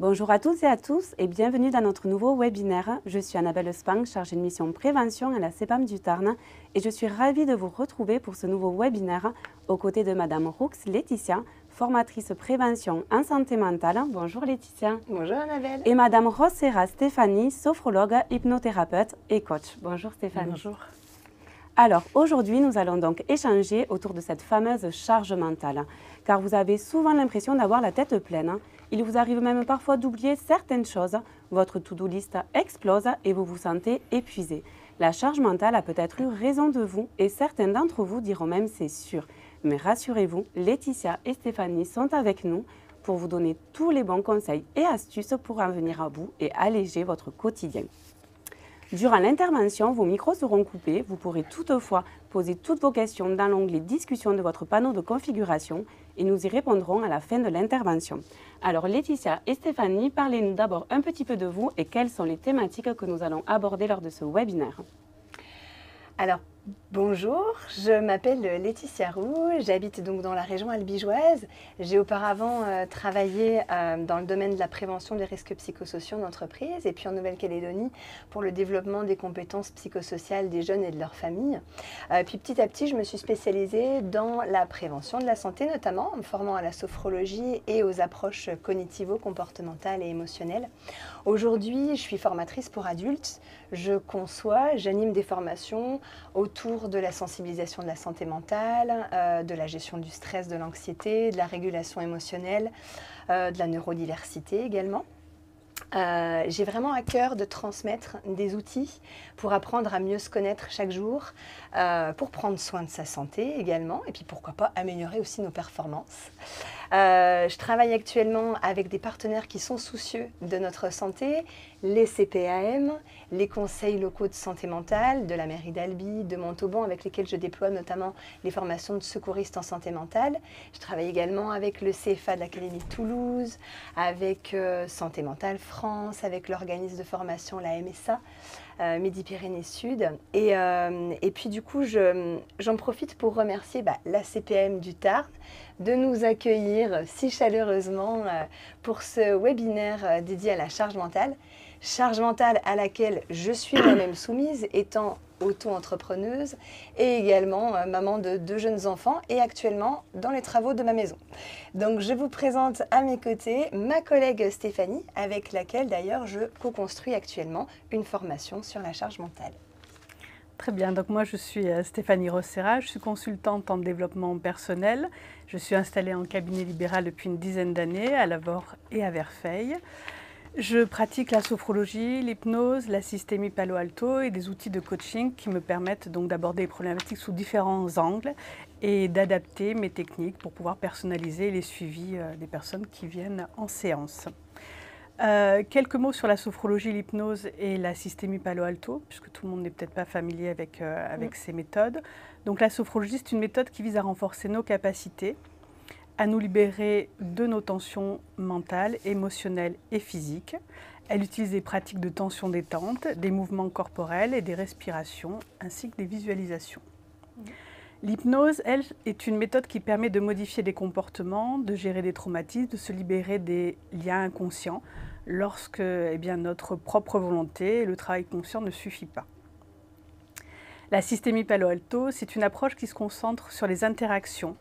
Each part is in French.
Bonjour à toutes et à tous et bienvenue dans notre nouveau webinaire. Je suis Annabelle Spang, chargée de mission prévention à la CEPAM du Tarn et je suis ravie de vous retrouver pour ce nouveau webinaire aux côtés de Madame Roux Laetitia, formatrice prévention en santé mentale. Bonjour Laetitia. Bonjour Annabelle. Et Madame Rossera Stéphanie, sophrologue, hypnothérapeute et coach. Bonjour Stéphanie. Bonjour. Alors aujourd'hui, nous allons donc échanger autour de cette fameuse charge mentale, car vous avez souvent l'impression d'avoir la tête pleine. Il vous arrive même parfois d'oublier certaines choses, votre to-do list explose et vous vous sentez épuisé. La charge mentale a peut-être eu raison de vous et certains d'entre vous diront même c'est sûr. Mais rassurez-vous, Laetitia et Stéphanie sont avec nous pour vous donner tous les bons conseils et astuces pour en venir à bout et alléger votre quotidien. Durant l'intervention, vos micros seront coupés. Vous pourrez toutefois poser toutes vos questions dans l'onglet Discussion de votre panneau de configuration et nous y répondrons à la fin de l'intervention. Alors Laetitia et Stéphanie, parlez-nous d'abord un petit peu de vous et quelles sont les thématiques que nous allons aborder lors de ce webinaire. Alors, bonjour, je m'appelle Laetitia Roux, j'habite donc dans la région albigeoise. J'ai auparavant travaillé dans le domaine de la prévention des risques psychosociaux d'entreprise et puis en Nouvelle-Calédonie pour le développement des compétences psychosociales des jeunes et de leurs familles. Puis petit à petit, je me suis spécialisée dans la prévention de la santé, notamment en me formant à la sophrologie et aux approches cognitivo-comportementales et émotionnelles. Aujourd'hui, je suis formatrice pour adultes. Je conçois, j'anime des formations autour de la sensibilisation de la santé mentale, de la gestion du stress, de l'anxiété, de la régulation émotionnelle, de la neurodiversité également. J'ai vraiment à cœur de transmettre des outils pour apprendre à mieux se connaître chaque jour, pour prendre soin de sa santé également, et puis pourquoi pas améliorer aussi nos performances. Je travaille actuellement avec des partenaires qui sont soucieux de notre santé, les CPAM, les conseils locaux de santé mentale, de la mairie d'Albi, de Montauban, avec lesquels je déploie notamment les formations de secouristes en santé mentale. Je travaille également avec le CFA de l'Académie de Toulouse, avec Santé Mentale France, avec l'organisme de formation, la MSA, Midi-Pyrénées Sud. Et puis du coup, j'en profite pour remercier la CPM du Tarn de nous accueillir si chaleureusement pour ce webinaire dédié à la charge mentale. Charge mentale à laquelle je suis moi-même soumise, étant auto-entrepreneuse et également maman de 2 jeunes enfants et actuellement dans les travaux de ma maison. Donc je vous présente à mes côtés ma collègue Stéphanie, avec laquelle d'ailleurs je co-construis actuellement une formation sur la charge mentale. Très bien, donc moi je suis Stéphanie Rossera, je suis consultante en développement personnel. Je suis installée en cabinet libéral depuis une dizaine d'années à Lavore et à Verfeil. Je pratique la sophrologie, l'hypnose, la systémie Palo Alto et des outils de coaching qui me permettent donc d'aborder les problématiques sous différents angles et d'adapter mes techniques pour pouvoir personnaliser les suivis des personnes qui viennent en séance. Quelques mots sur la sophrologie, l'hypnose et la systémie Palo Alto, puisque tout le monde n'est peut-être pas familier avec ces méthodes. Donc la sophrologie, c'est une méthode qui vise à renforcer nos capacités, à nous libérer de nos tensions mentales, émotionnelles et physiques. Elle utilise des pratiques de tension-détente, des mouvements corporels et des respirations, ainsi que des visualisations. L'hypnose, elle, est une méthode qui permet de modifier des comportements, de gérer des traumatismes, de se libérer des liens inconscients lorsque notre propre volonté et le travail conscient ne suffit pas. La systémie Palo Alto, c'est une approche qui se concentre sur les interactions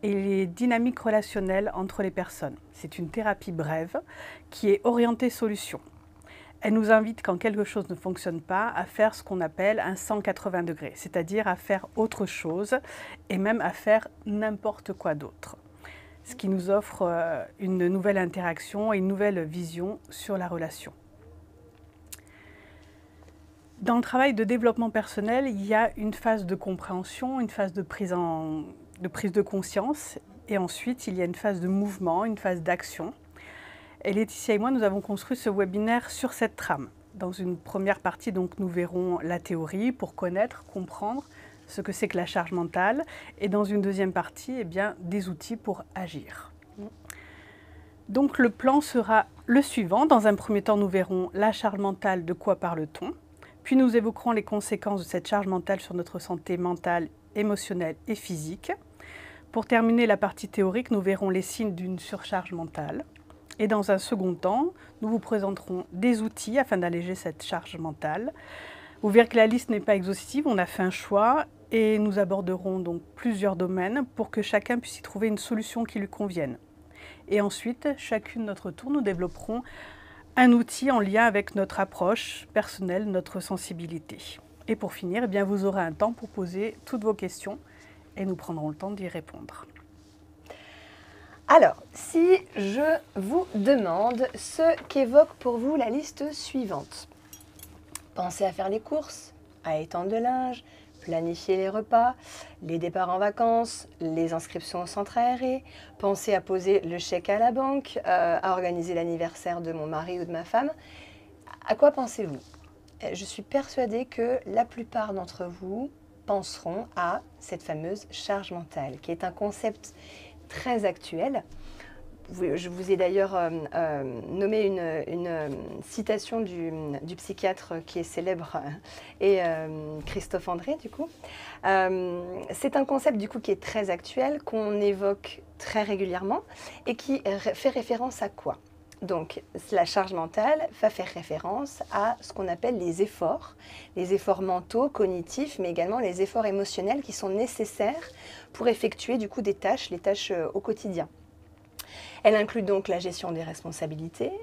et les dynamiques relationnelles entre les personnes. C'est une thérapie brève qui est orientée solution. Elle nous invite, quand quelque chose ne fonctionne pas, à faire ce qu'on appelle un 180 degrés, c'est-à-dire à faire autre chose et même à faire n'importe quoi d'autre. Ce qui nous offre une nouvelle interaction et une nouvelle vision sur la relation. Dans le travail de développement personnel, il y a une phase de compréhension, une phase de prise de conscience, et ensuite il y a une phase de mouvement, une phase d'action. Et Laetitia et moi, nous avons construit ce webinaire sur cette trame. Dans une première partie, donc, nous verrons la théorie pour connaître, comprendre ce que c'est que la charge mentale, et dans une deuxième partie, des outils pour agir. Donc le plan sera le suivant. Dans un premier temps, nous verrons la charge mentale, de quoi parle-t-on ? Puis nous évoquerons les conséquences de cette charge mentale sur notre santé mentale, émotionnelle et physique. Pour terminer la partie théorique, nous verrons les signes d'une surcharge mentale. Et dans un second temps, nous vous présenterons des outils afin d'alléger cette charge mentale. Vous verrez que la liste n'est pas exhaustive, on a fait un choix et nous aborderons donc plusieurs domaines pour que chacun puisse y trouver une solution qui lui convienne. Et ensuite, chacune de notre tour, nous développerons un outil en lien avec notre approche personnelle, notre sensibilité. Et pour finir, eh bien, vous aurez un temps pour poser toutes vos questions et nous prendrons le temps d'y répondre. Alors, si je vous demande ce qu'évoque pour vous la liste suivante. Pensez à faire les courses, à étendre le linge, planifier les repas, les départs en vacances, les inscriptions au centre aéré, pensez à poser le chèque à la banque, à organiser l'anniversaire de mon mari ou de ma femme. À quoi pensez-vous? Je suis persuadée que la plupart d'entre vous penseront à cette fameuse charge mentale, qui est un concept très actuel. Je vous ai d'ailleurs nommé une citation du psychiatre qui est célèbre et Christophe André du coup. C'est un concept du coup qui est très actuel, qu'on évoque très régulièrement et qui fait référence à quoi? Donc la charge mentale va faire référence à ce qu'on appelle les efforts mentaux, cognitifs, mais également les efforts émotionnels qui sont nécessaires pour effectuer du coup des tâches, les tâches au quotidien. Elle inclut donc la gestion des responsabilités,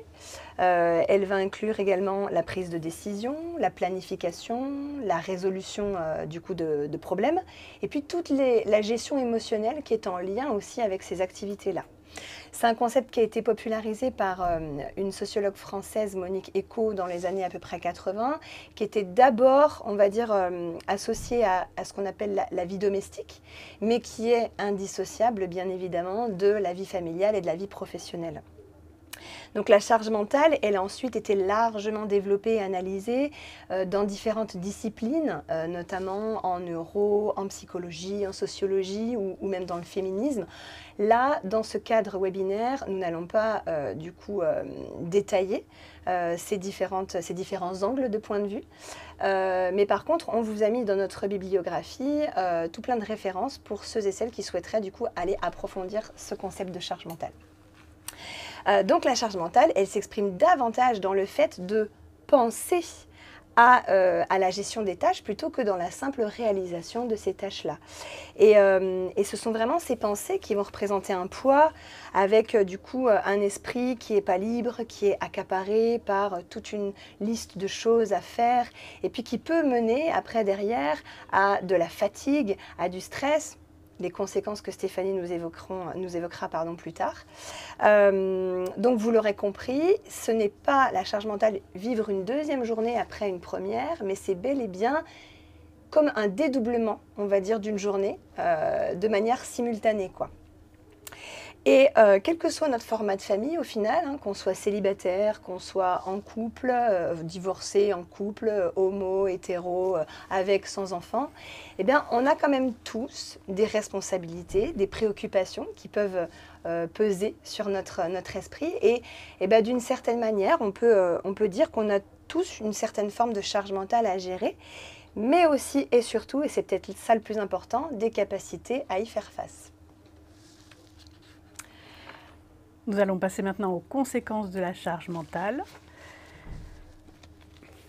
elle va inclure également la prise de décision, la planification, la résolution du coup de problèmes, et puis toute la gestion émotionnelle qui est en lien aussi avec ces activités-là. C'est un concept qui a été popularisé par une sociologue française, Monique Eco, dans les années à peu près 80, qui était d'abord, on va dire, associé à ce qu'on appelle la vie domestique, mais qui est indissociable, bien évidemment, de la vie familiale et de la vie professionnelle. Donc la charge mentale, elle a ensuite été largement développée et analysée dans différentes disciplines, notamment en neuro, en psychologie, en sociologie ou même dans le féminisme. Là, dans ce cadre webinaire, nous n'allons pas du coup détailler ces différents angles de point de vue. Mais par contre, on vous a mis dans notre bibliographie tout plein de références pour ceux et celles qui souhaiteraient du coup aller approfondir ce concept de charge mentale. Donc la charge mentale, elle s'exprime davantage dans le fait de penser à la gestion des tâches plutôt que dans la simple réalisation de ces tâches-là. Et ce sont vraiment ces pensées qui vont représenter un poids avec du coup un esprit qui n'est pas libre, qui est accaparé par toute une liste de choses à faire et puis qui peut mener après derrière à de la fatigue, à du stress. Les conséquences que Stéphanie nous évoquera plus tard. Donc vous l'aurez compris, ce n'est pas la charge mentale vivre une deuxième journée après une première, mais c'est bel et bien comme un dédoublement, on va dire, d'une journée de manière simultanée, quoi. Et quel que soit notre format de famille, au final, hein, qu'on soit célibataire, qu'on soit en couple, divorcé, en couple, homo, hétéro, avec, sans enfant, eh bien, on a quand même tous des responsabilités, des préoccupations qui peuvent peser sur notre esprit. Et ben, d'une certaine manière, on peut dire qu'on a tous une certaine forme de charge mentale à gérer, mais aussi et surtout, et c'est peut-être ça le plus important, des capacités à y faire face. Nous allons passer maintenant aux conséquences de la charge mentale.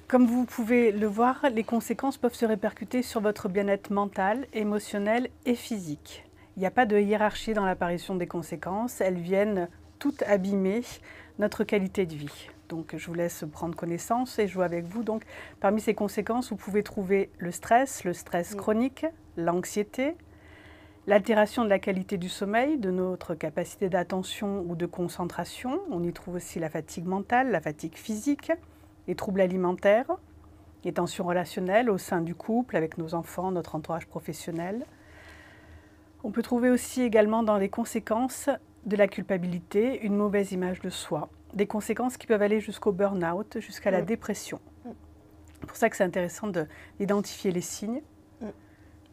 Comme vous pouvez le voir, les conséquences peuvent se répercuter sur votre bien-être mental, émotionnel et physique. Il n'y a pas de hiérarchie dans l'apparition des conséquences, elles viennent toutes abîmer notre qualité de vie. Donc je vous laisse prendre connaissance et jouer avec vous. Donc, parmi ces conséquences, vous pouvez trouver le stress chronique, l'anxiété, l'altération de la qualité du sommeil, de notre capacité d'attention ou de concentration. On y trouve aussi la fatigue mentale, la fatigue physique, les troubles alimentaires, les tensions relationnelles au sein du couple, avec nos enfants, notre entourage professionnel. On peut trouver aussi également dans les conséquences de la culpabilité, une mauvaise image de soi, des conséquences qui peuvent aller jusqu'au burn-out, jusqu'à la dépression. C'est pour ça que c'est intéressant d'identifier les signes.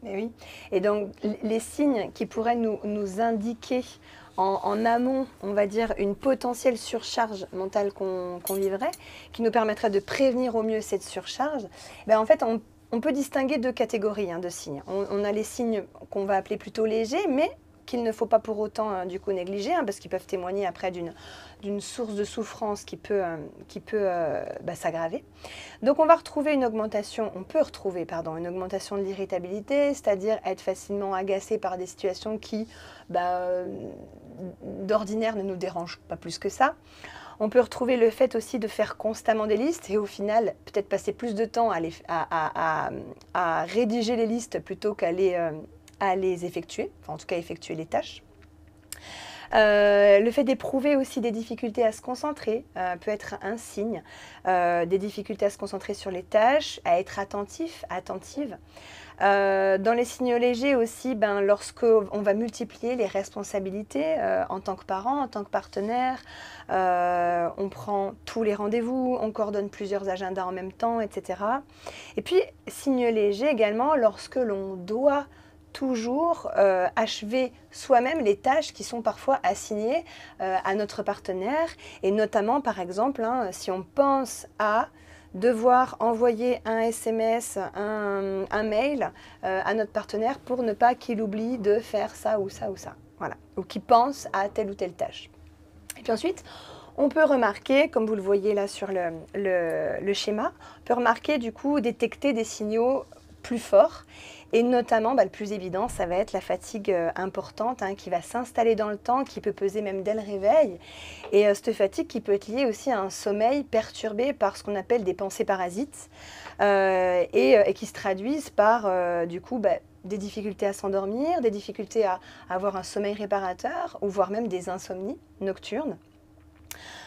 Mais oui, et donc les signes qui pourraient nous indiquer en amont, on va dire, une potentielle surcharge mentale qu'on vivrait, qui nous permettrait de prévenir au mieux cette surcharge, ben en fait, on peut distinguer deux catégories de signes. On a les signes qu'on va appeler plutôt légers, mais qu'il ne faut pas pour autant du coup négliger, hein, parce qu'ils peuvent témoigner après d'une source de souffrance qui peut s'aggraver. Donc on peut retrouver une augmentation une augmentation de l'irritabilité, c'est-à-dire être facilement agacé par des situations qui d'ordinaire ne nous dérangent pas plus que ça. On peut retrouver le fait aussi de faire constamment des listes et au final peut-être passer plus de temps à rédiger les listes plutôt qu'à les effectuer, enfin en tout cas effectuer les tâches. Le fait d'éprouver aussi des difficultés à se concentrer peut être un signe, des difficultés à se concentrer sur les tâches, à être attentive. Dans les signaux légers aussi, lorsqu'on va multiplier les responsabilités en tant que parent, en tant que partenaire, on prend tous les rendez-vous, on coordonne plusieurs agendas en même temps, etc. Et puis, signaux légers également, lorsque l'on doit toujours achever soi-même les tâches qui sont parfois assignées à notre partenaire, et notamment, par exemple, si on pense à devoir envoyer un SMS, un mail à notre partenaire pour ne pas qu'il oublie de faire ça ou ça ou ça, voilà, ou qu'il pense à telle ou telle tâche. Et puis ensuite, on peut remarquer, comme vous le voyez là sur le schéma, on peut remarquer du coup détecter des signaux plus forts. Et notamment, le plus évident, ça va être la fatigue importante qui va s'installer dans le temps, qui peut peser même dès le réveil. Et cette fatigue qui peut être liée aussi à un sommeil perturbé par ce qu'on appelle des pensées parasites et qui se traduisent par des difficultés à s'endormir, des difficultés à avoir un sommeil réparateur ou voire même des insomnies nocturnes.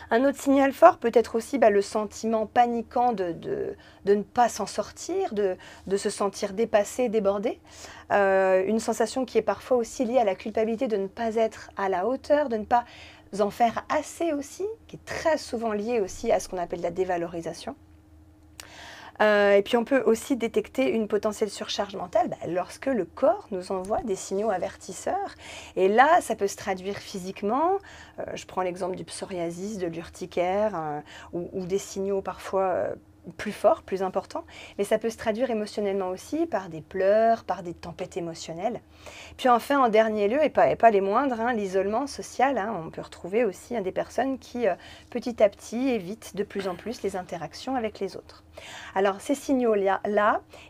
Un autre signal fort peut être aussi le sentiment paniquant de ne pas s'en sortir, de se sentir dépassé, débordé. Une sensation qui est parfois aussi liée à la culpabilité de ne pas être à la hauteur, de ne pas en faire assez aussi, qui est très souvent liée aussi à ce qu'on appelle la dévalorisation. Et puis on peut aussi détecter une potentielle surcharge mentale lorsque le corps nous envoie des signaux avertisseurs. Et là, ça peut se traduire physiquement. Je prends l'exemple du psoriasis, de l'urticaire ou des signaux parfois plus forts, plus importants. Mais ça peut se traduire émotionnellement aussi par des pleurs, par des tempêtes émotionnelles. Puis enfin, en dernier lieu, et pas les moindres, l'isolement social. On peut retrouver aussi des personnes qui, petit à petit, évitent de plus en plus les interactions avec les autres. Alors, ces signaux-là,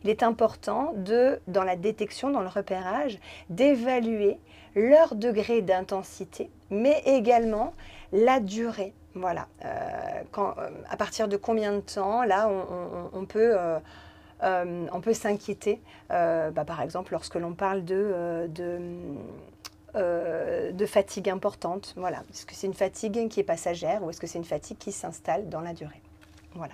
il est important dans la détection, dans le repérage, d'évaluer leur degré d'intensité, mais également la durée. Voilà, à partir de combien de temps, là, on peut s'inquiéter, par exemple, lorsque l'on parle de fatigue importante. Voilà. Est-ce que c'est une fatigue qui est passagère ou est-ce que c'est une fatigue qui s'installe dans la durée? Voilà.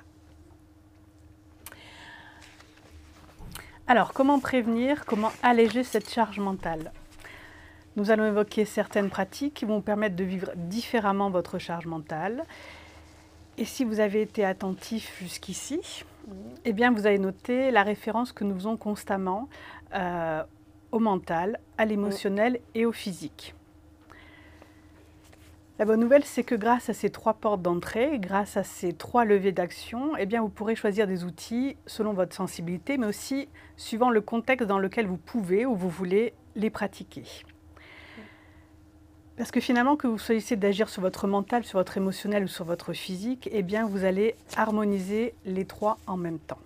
Alors, comment prévenir, comment alléger cette charge mentale? Nous allons évoquer certaines pratiques qui vont vous permettre de vivre différemment votre charge mentale. Et si vous avez été attentif jusqu'ici, eh bien vous avez noté la référence que nous faisons constamment au mental, à l'émotionnel et au physique. La bonne nouvelle, c'est que grâce à ces 3 portes d'entrée, grâce à ces 3 leviers d'action, eh bien vous pourrez choisir des outils selon votre sensibilité, mais aussi suivant le contexte dans lequel vous pouvez ou vous voulez les pratiquer. Parce que finalement, que vous choisissez d'agir sur votre mental, sur votre émotionnel ou sur votre physique, eh bien, vous allez harmoniser les 3 en même temps.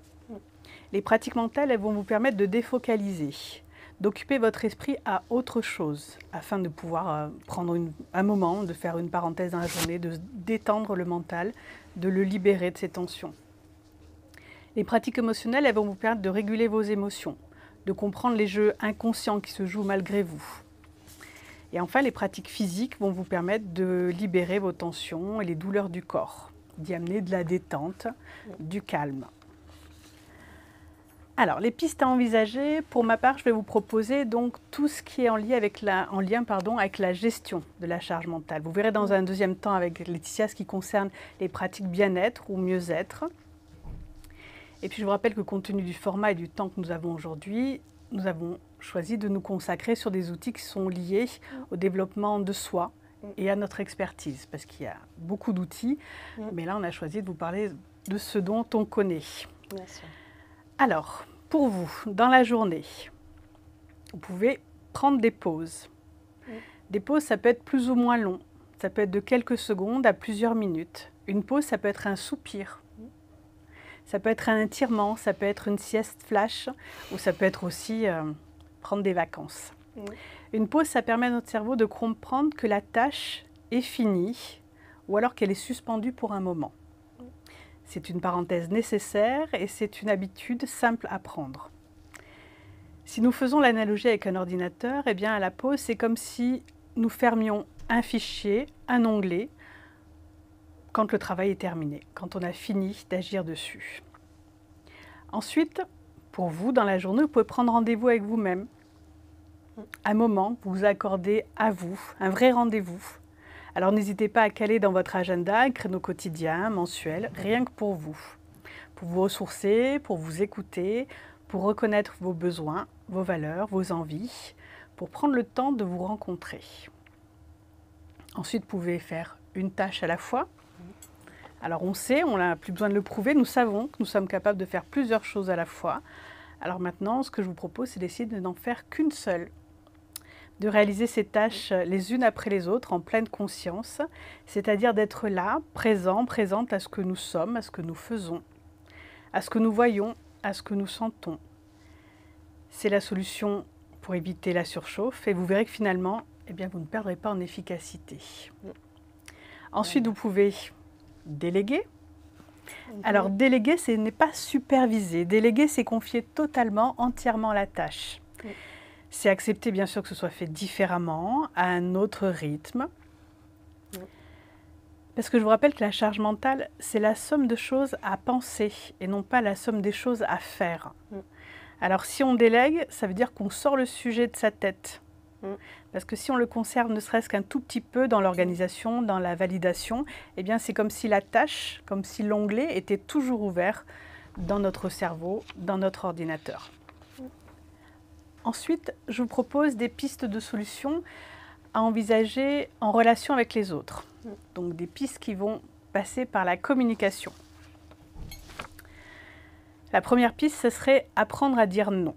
Les pratiques mentales, elles vont vous permettre de défocaliser, d'occuper votre esprit à autre chose, afin de pouvoir prendre un moment, de faire une parenthèse dans la journée, de détendre le mental, de le libérer de ses tensions. Les pratiques émotionnelles, elles vont vous permettre de réguler vos émotions, de comprendre les jeux inconscients qui se jouent malgré vous. Et enfin, les pratiques physiques vont vous permettre de libérer vos tensions et les douleurs du corps, d'y amener de la détente, du calme. Alors, les pistes à envisager, pour ma part, je vais vous proposer donc tout ce qui est en lien avec la gestion de la charge mentale. Vous verrez dans un deuxième temps avec Laetitia ce qui concerne les pratiques bien-être ou mieux-être. Et puis, je vous rappelle que compte tenu du format et du temps que nous avons aujourd'hui, nous avons choisi de nous consacrer sur des outils qui sont liés au développement de soi et à notre expertise, parce qu'il y a beaucoup d'outils, mais là on a choisi de vous parler de ce dont on connaît. Bien sûr. Alors, pour vous, dans la journée, vous pouvez prendre des pauses. Des pauses, ça peut être plus ou moins long. Ça peut être de quelques secondes à plusieurs minutes. Une pause, ça peut être un soupir. Ça peut être un étirement, ça peut être une sieste flash, ou ça peut être aussi prendre des vacances. Une pause, ça permet à notre cerveau de comprendre que la tâche est finie, ou alors qu'elle est suspendue pour un moment. C'est une parenthèse nécessaire et c'est une habitude simple à prendre. Si nous faisons l'analogie avec un ordinateur, eh bien à la pause, c'est comme si nous fermions un fichier, un onglet, quand le travail est terminé, quand on a fini d'agir dessus. Ensuite, pour vous, dans la journée, vous pouvez prendre rendez-vous avec vous-même. Un moment que vous vous accordez à vous, un vrai rendez-vous. Alors n'hésitez pas à caler dans votre agenda un créneau quotidien, mensuel, rien que pour vous ressourcer, pour vous écouter, pour reconnaître vos besoins, vos valeurs, vos envies, pour prendre le temps de vous rencontrer. Ensuite, vous pouvez faire une tâche à la fois. Alors on sait, on n'a plus besoin de le prouver, nous savons que nous sommes capables de faire plusieurs choses à la fois. Alors maintenant, ce que je vous propose, c'est d'essayer de n'en faire qu'une seule. De réaliser ces tâches les unes après les autres en pleine conscience, c'est-à-dire d'être là, présent, présente à ce que nous sommes, à ce que nous faisons, à ce que nous voyons, à ce que nous sentons. C'est la solution pour éviter la surchauffe et vous verrez que finalement, eh bien, vous ne perdrez pas en efficacité. Ensuite, vous pouvez déléguer. Alors, déléguer, ce n'est pas superviser. Déléguer, c'est confier totalement, entièrement la tâche. C'est accepter, bien sûr, que ce soit fait différemment, à un autre rythme. Parce que je vous rappelle que la charge mentale, c'est la somme de choses à penser et non pas la somme des choses à faire. Alors, si on délègue, ça veut dire qu'on sort le sujet de sa tête. Parce que si on le conserve ne serait-ce qu'un tout petit peu dans l'organisation, dans la validation, eh bien c'est comme si la tâche, comme si l'onglet était toujours ouvert dans notre cerveau, dans notre ordinateur. Ensuite, je vous propose des pistes de solutions à envisager en relation avec les autres. Donc des pistes qui vont passer par la communication. La première piste, ce serait apprendre à dire non.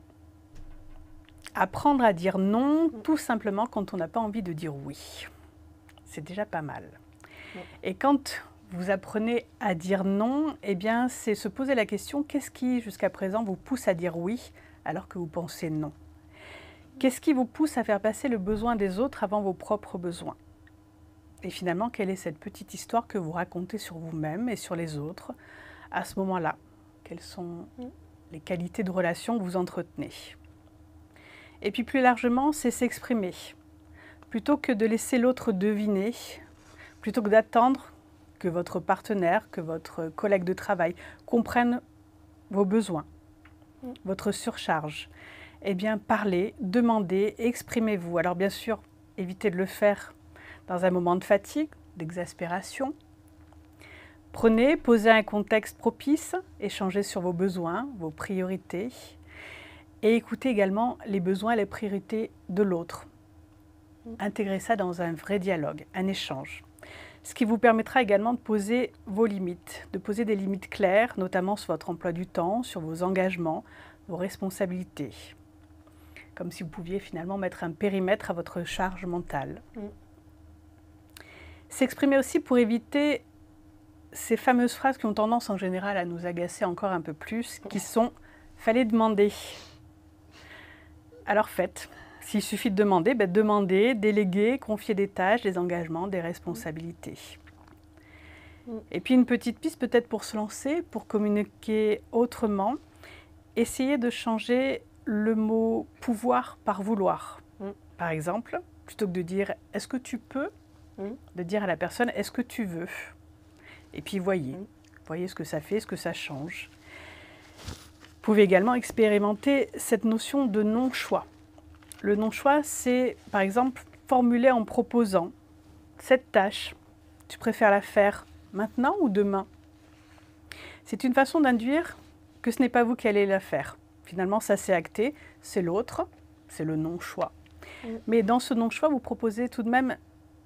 Apprendre à dire non, tout simplement quand on n'a pas envie de dire oui. C'est déjà pas mal. Et quand vous apprenez à dire non, eh bien, c'est se poser la question, qu'est-ce qui, jusqu'à présent, vous pousse à dire oui alors que vous pensez non? Qu'est-ce qui vous pousse à faire passer le besoin des autres avant vos propres besoins? Et finalement, quelle est cette petite histoire que vous racontez sur vous-même et sur les autres à ce moment-là? Quelles sont les qualités de relation que vous entretenez? Et puis plus largement, c'est s'exprimer. Plutôt que de laisser l'autre deviner, plutôt que d'attendre que votre partenaire, que votre collègue de travail comprenne vos besoins, votre surcharge, eh bien parlez, demandez, exprimez-vous. Alors bien sûr, évitez de le faire dans un moment de fatigue, d'exaspération. Prenez, posez un contexte propice, échangez sur vos besoins, vos priorités. Et écoutez également les besoins et les priorités de l'autre. Intégrez ça dans un vrai dialogue, un échange. Ce qui vous permettra également de poser vos limites, de poser des limites claires, notamment sur votre emploi du temps, sur vos engagements, vos responsabilités. Comme si vous pouviez finalement mettre un périmètre à votre charge mentale. S'exprimer aussi pour éviter ces fameuses phrases qui ont tendance en général à nous agacer encore un peu plus, qui sont « fallait demander ». Alors faites. S'il suffit de demander, demandez, déléguez, confiez des tâches, des engagements, des responsabilités. Et puis une petite piste peut-être pour se lancer, pour communiquer autrement, essayez de changer le mot « pouvoir » par « vouloir ». Par exemple, plutôt que de dire « est-ce que tu peux ?» de dire à la personne « est-ce que tu veux ?» Et puis voyez ce que ça fait, ce que ça change. Vous pouvez également expérimenter cette notion de non-choix. Le non-choix, c'est par exemple formuler en proposant cette tâche. Tu préfères la faire maintenant ou demain? C'est une façon d'induire que ce n'est pas vous qui allez la faire. Finalement, ça s'est acté, c'est l'autre, c'est le non-choix. Mais dans ce non-choix, vous proposez tout de même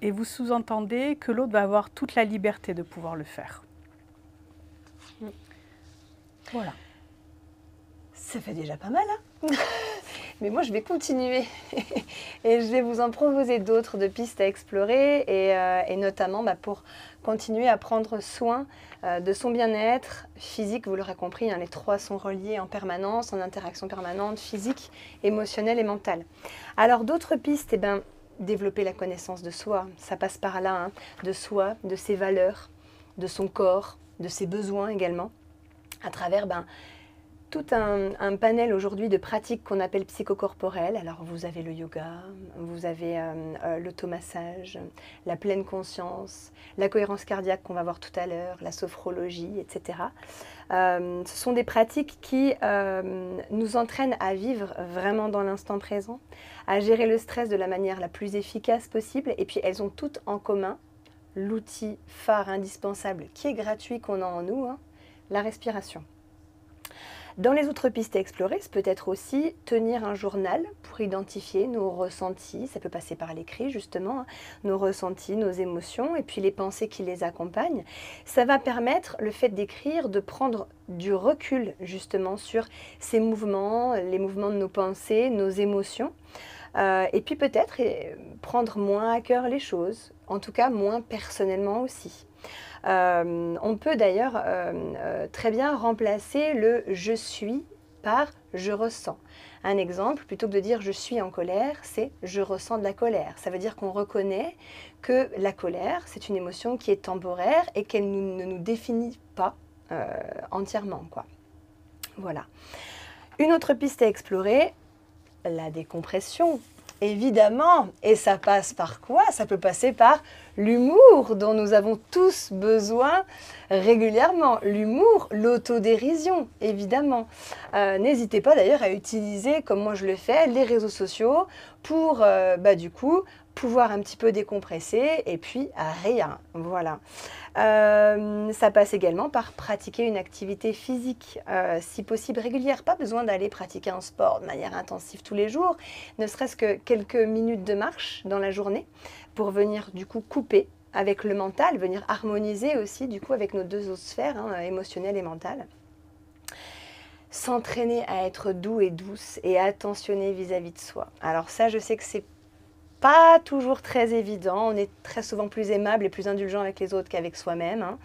et vous sous-entendez que l'autre va avoir toute la liberté de pouvoir le faire. Voilà. Ça fait déjà pas mal, hein. Mais moi, je vais continuer et je vais vous en proposer d'autres de pistes à explorer et notamment pour continuer à prendre soin de son bien-être physique. Vous l'aurez compris, hein, les trois sont reliés en permanence, en interaction permanente, physique, émotionnelle et mentale. Alors d'autres pistes, développer la connaissance de soi, ça passe par là, hein, de soi, de ses valeurs, de son corps, de ses besoins également, à travers tout un panel aujourd'hui de pratiques qu'on appelle psychocorporelles. Alors vous avez le yoga, vous avez l'automassage, la pleine conscience, la cohérence cardiaque qu'on va voir tout à l'heure, la sophrologie, etc. Ce sont des pratiques qui nous entraînent à vivre vraiment dans l'instant présent, à gérer le stress de la manière la plus efficace possible. Et puis elles ont toutes en commun l'outil phare indispensable qui est gratuit qu'on a en nous, hein, la respiration. Dans les autres pistes à explorer, c'est peut-être aussi tenir un journal pour identifier nos ressentis. Ça peut passer par l'écrit justement, hein, nos ressentis, nos émotions et puis les pensées qui les accompagnent. Ça va permettre, le fait d'écrire, de prendre du recul justement sur ces mouvements, les mouvements de nos pensées, nos émotions. Et puis peut-être prendre moins à cœur les choses, en tout cas moins personnellement aussi. On peut d'ailleurs très bien remplacer le « je suis » par « je ressens ». Un exemple, plutôt que de dire « je suis en colère », c'est « je ressens de la colère ». Ça veut dire qu'on reconnaît que la colère, c'est une émotion qui est temporaire et qu'elle ne nous définit pas entièrement, quoi. Voilà. Une autre piste à explorer, la décompression. Évidemment, et ça passe par quoi? Ça peut passer par l'humour dont nous avons tous besoin régulièrement. L'humour, l'autodérision, évidemment. N'hésitez pas d'ailleurs à utiliser, comme moi je le fais, les réseaux sociaux pour, du coup, pouvoir un petit peu décompresser et puis rien. Voilà. Ça passe également par pratiquer une activité physique, si possible régulière. Pas besoin d'aller pratiquer un sport de manière intensive tous les jours, ne serait-ce que quelques minutes de marche dans la journée pour venir du coup couper avec le mental, venir harmoniser aussi du coup avec nos deux autres sphères, hein, émotionnelle et mentale. S'entraîner à être doux et douce et attentionné vis-à-vis de soi. Alors ça, je sais que c'est pas toujours très évident, on est très souvent plus aimable et plus indulgent avec les autres qu'avec soi-même, hein.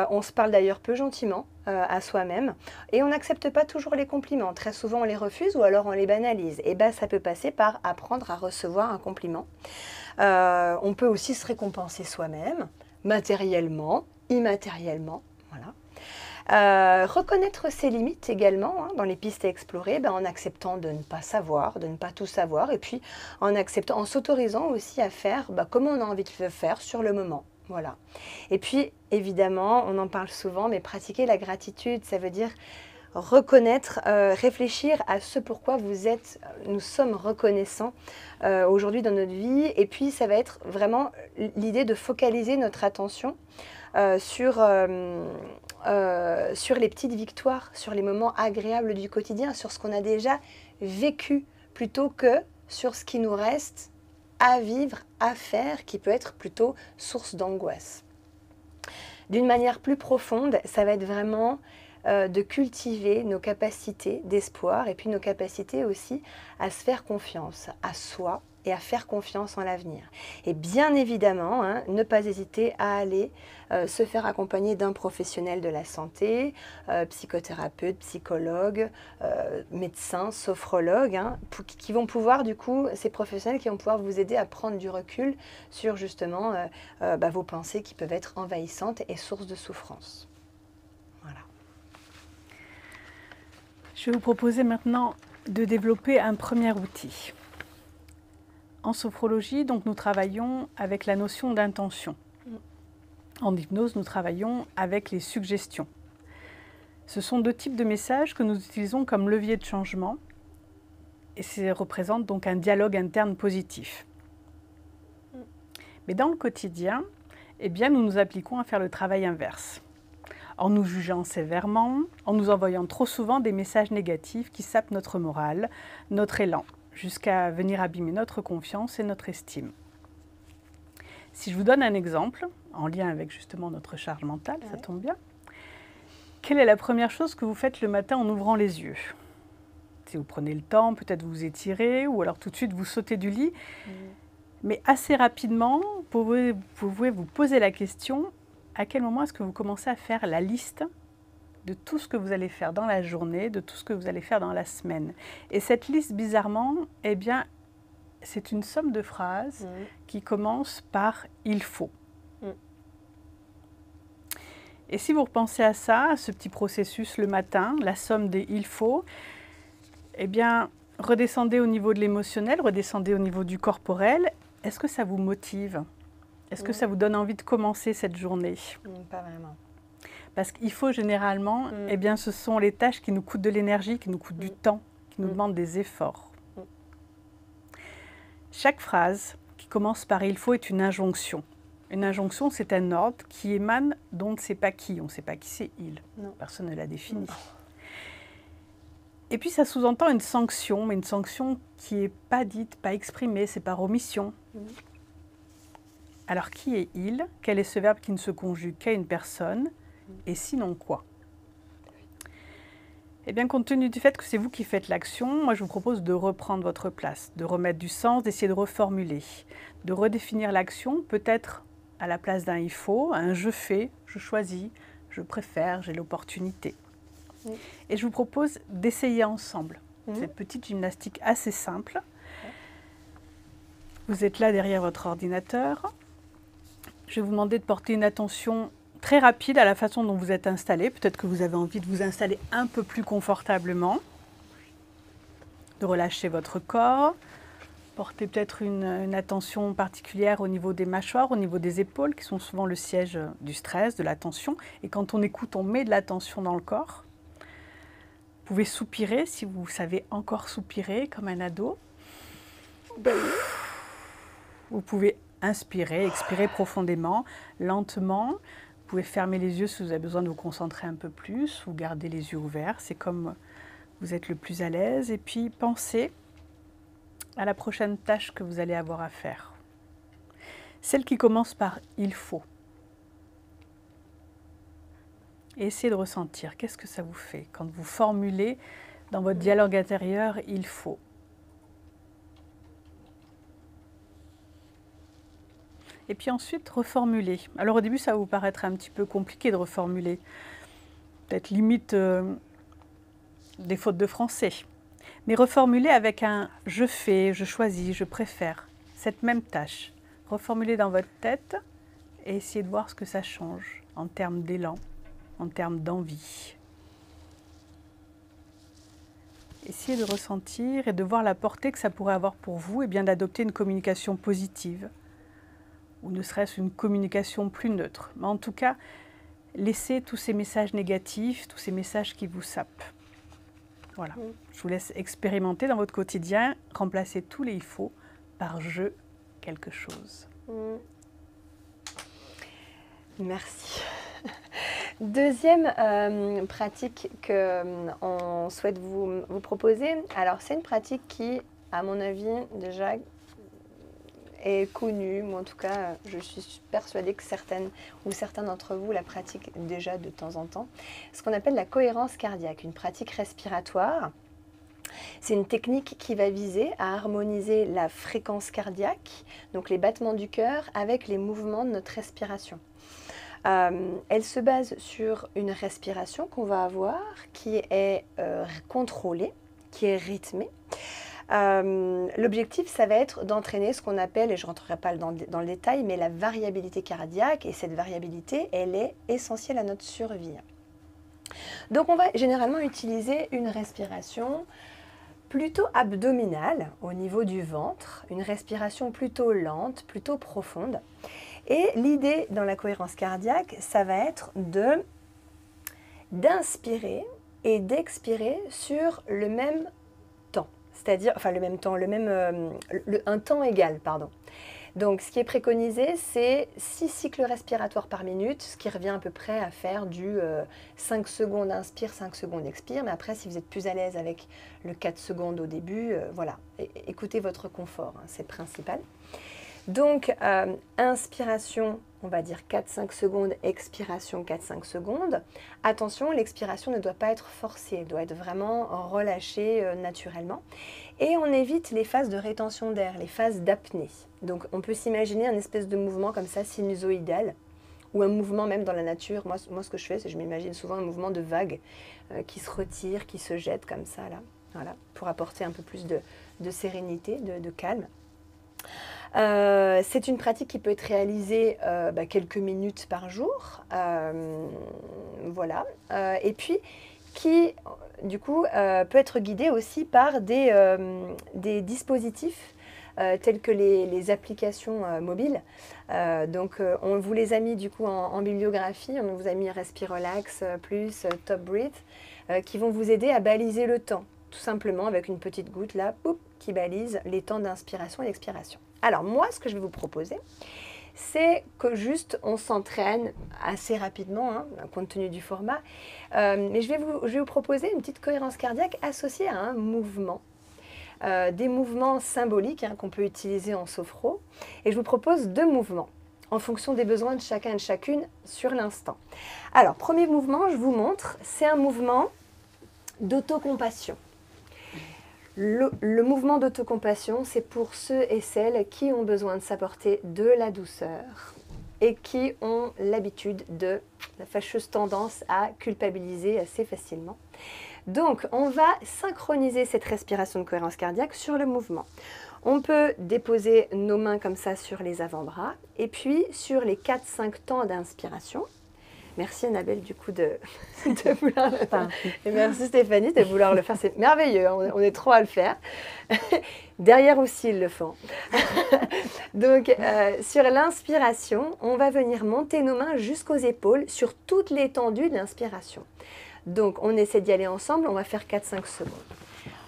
On se parle d'ailleurs peu gentiment à soi-même et on n'accepte pas toujours les compliments. Très souvent on les refuse ou alors on les banalise. Et ça peut passer par apprendre à recevoir un compliment. On peut aussi se récompenser soi-même, matériellement, immatériellement, voilà. Reconnaître ses limites également, hein, dans les pistes à explorer, en acceptant de ne pas savoir, de ne pas tout savoir, et puis en s'autorisant aussi à faire comme on a envie de le faire sur le moment. Voilà. Et puis, évidemment, on en parle souvent, mais pratiquer la gratitude, ça veut dire reconnaître, réfléchir à ce pourquoi nous sommes reconnaissants aujourd'hui dans notre vie. Et puis, ça va être vraiment l'idée de focaliser notre attention sur les petites victoires, sur les moments agréables du quotidien, sur ce qu'on a déjà vécu, plutôt que sur ce qui nous reste à vivre, à faire, qui peut être plutôt source d'angoisse. D'une manière plus profonde, ça va être vraiment de cultiver nos capacités d'espoir et puis nos capacités aussi à se faire confiance à soi et à faire confiance en l'avenir. Et bien évidemment, hein, ne pas hésiter à aller se faire accompagner d'un professionnel de la santé, psychothérapeute, psychologue, médecin, sophrologue, hein, qui vont pouvoir du coup, ces professionnels qui vont pouvoir vous aider à prendre du recul sur justement vos pensées qui peuvent être envahissantes et source de souffrance. Voilà. Je vais vous proposer maintenant de développer un premier outil. En sophrologie, donc, nous travaillons avec la notion d'intention. En hypnose, nous travaillons avec les suggestions. Ce sont deux types de messages que nous utilisons comme levier de changement et ça représente donc un dialogue interne positif. Mais dans le quotidien, nous nous appliquons à faire le travail inverse, en nous jugeant sévèrement, en nous envoyant trop souvent des messages négatifs qui sapent notre morale, notre élan, jusqu'à venir abîmer notre confiance et notre estime. Si je vous donne un exemple, en lien avec justement notre charge mentale, ça tombe bien. Quelle est la première chose que vous faites le matin en ouvrant les yeux? Vous prenez le temps, peut-être vous étirez, ou alors tout de suite vous sautez du lit. Mais assez rapidement, vous pouvez vous poser la question, à quel moment est-ce que vous commencez à faire la liste de tout ce que vous allez faire dans la journée, de tout ce que vous allez faire dans la semaine. Et cette liste, bizarrement, eh bien, c'est une somme de phrases qui commence par « il faut ». Et si vous repensez à ça, à ce petit processus le matin, la somme des « il faut », eh bien, redescendez au niveau de l'émotionnel, redescendez au niveau du corporel. Est-ce que ça vous motive? Est-ce que ça vous donne envie de commencer cette journée? Pas vraiment. Parce qu'il faut généralement, eh bien, ce sont les tâches qui nous coûtent de l'énergie, qui nous coûtent du temps, qui nous demandent des efforts. Chaque phrase qui commence par « il faut » est une injonction. Une injonction, c'est un ordre qui émane d'on ne sait pas qui. On ne sait pas qui c'est « il ». Personne ne l'a défini. Et puis ça sous-entend une sanction, mais une sanction qui n'est pas dite, pas exprimée, c'est par omission. Alors qui est « il » ? Quel est ce verbe qui ne se conjugue qu'à une personne ? Et sinon quoi? Eh bien, compte tenu du fait que c'est vous qui faites l'action, moi je vous propose de reprendre votre place, de remettre du sens, d'essayer de reformuler, de redéfinir l'action, peut-être à la place d'un « il faut », un « je fais »,« je choisis »,« je préfère »,« j'ai l'opportunité ». Et je vous propose d'essayer ensemble cette petite gymnastique assez simple. Vous êtes là derrière votre ordinateur. Je vais vous demander de porter une attention très rapide à la façon dont vous êtes installé. Peut-être que vous avez envie de vous installer un peu plus confortablement, de relâcher votre corps. Portez peut-être une attention particulière au niveau des mâchoires, au niveau des épaules, qui sont souvent le siège du stress, de la tension. Et quand on écoute, on met de la tension dans le corps. Vous pouvez soupirer si vous savez encore soupirer comme un ado. Vous pouvez inspirer, expirer profondément, lentement. Vous pouvez fermer les yeux si vous avez besoin de vous concentrer un peu plus ou garder les yeux ouverts. C'est comme vous êtes le plus à l'aise. Et puis pensez à la prochaine tâche que vous allez avoir à faire. Celle qui commence par « il faut ». Et essayez de ressentir, qu'est-ce que ça vous fait quand vous formulez dans votre dialogue intérieur « il faut ». Et puis ensuite, reformuler. Alors au début, ça va vous paraître un petit peu compliqué de reformuler. Peut-être limite des fautes de français. Mais reformuler avec un « je fais »,« je choisis »,« je préfère », cette même tâche. Reformulez dans votre tête et essayez de voir ce que ça change en termes d'élan, en termes d'envie. Essayez de ressentir et de voir la portée que ça pourrait avoir pour vous et bien d'adopter une communication positive ou ne serait-ce une communication plus neutre. Mais en tout cas, laissez tous ces messages négatifs, tous ces messages qui vous sapent. Voilà. Je vous laisse expérimenter dans votre quotidien, remplacer tous les « il faut » par « je quelque chose ». Merci. Deuxième pratique qu'on souhaite vous proposer, alors c'est une pratique qui, à mon avis, déjà est connue, ou en tout cas, je suis persuadée que certaines ou certains d'entre vous la pratiquent déjà de temps en temps, ce qu'on appelle la cohérence cardiaque, une pratique respiratoire. C'est une technique qui va viser à harmoniser la fréquence cardiaque, donc les battements du cœur, avec les mouvements de notre respiration. Elle se base sur une respiration qu'on va avoir qui est contrôlée, qui est rythmée. L'objectif, ça va être d'entraîner ce qu'on appelle, et je ne rentrerai pas dans le détail, mais la variabilité cardiaque. Et cette variabilité, elle est essentielle à notre survie. Donc on va généralement utiliser une respiration plutôt abdominale au niveau du ventre, une respiration plutôt lente, plutôt profonde. Et l'idée dans la cohérence cardiaque, ça va être d'inspirer et d'expirer sur le même temps, c'est-à-dire, enfin le même temps, un temps égal, pardon. Donc ce qui est préconisé, c'est 6 cycles respiratoires par minute, ce qui revient à peu près à faire du 5 secondes inspire, 5 secondes expire. Mais après, si vous êtes plus à l'aise avec le 4 secondes au début, voilà, écoutez votre confort, hein, c'est le principal. Donc, inspiration on va dire 4-5 secondes, expiration 4-5 secondes. Attention, l'expiration ne doit pas être forcée, elle doit être vraiment relâchée naturellement. Et on évite les phases de rétention d'air, les phases d'apnée. Donc on peut s'imaginer un espèce de mouvement comme ça, sinusoïdal, ou un mouvement même dans la nature. Moi ce que je fais, c'est que je m'imagine souvent un mouvement de vague qui se retire, qui se jette comme ça, là, voilà, pour apporter un peu plus de sérénité, de calme. C'est une pratique qui peut être réalisée quelques minutes par jour, voilà, et puis qui du coup peut être guidée aussi par des dispositifs tels que les applications mobiles. Donc on vous les a mis du coup en bibliographie, on vous a mis Respirelax plus Top Breath qui vont vous aider à baliser le temps, tout simplement avec une petite goutte là, boum, qui balise les temps d'inspiration et d'expiration. Alors moi, ce que je vais vous proposer, c'est que juste on s'entraîne assez rapidement, hein, compte tenu du format, mais je vais vous proposer une petite cohérence cardiaque associée à un mouvement, des mouvements symboliques hein, qu'on peut utiliser en sophro, et je vous propose 2 mouvements en fonction des besoins de chacun et de chacune sur l'instant. Alors, premier mouvement, je vous montre, c'est un mouvement d'autocompassion. Le mouvement d'autocompassion, c'est pour ceux et celles qui ont besoin de s'apporter de la douceur et qui ont l'habitude de la fâcheuse tendance à culpabiliser assez facilement. Donc, on va synchroniser cette respiration de cohérence cardiaque sur le mouvement. On peut déposer nos mains comme ça sur les avant-bras et puis sur les 4-5 temps d'inspiration. Merci Annabelle du coup de vouloir le faire. Et merci Stéphanie de vouloir le faire. C'est merveilleux, hein, on est trois à le faire. Derrière aussi ils le font. Donc sur l'inspiration, on va venir monter nos mains jusqu'aux épaules sur toute l'étendue de l'inspiration. Donc on essaie d'y aller ensemble, on va faire 4-5 secondes.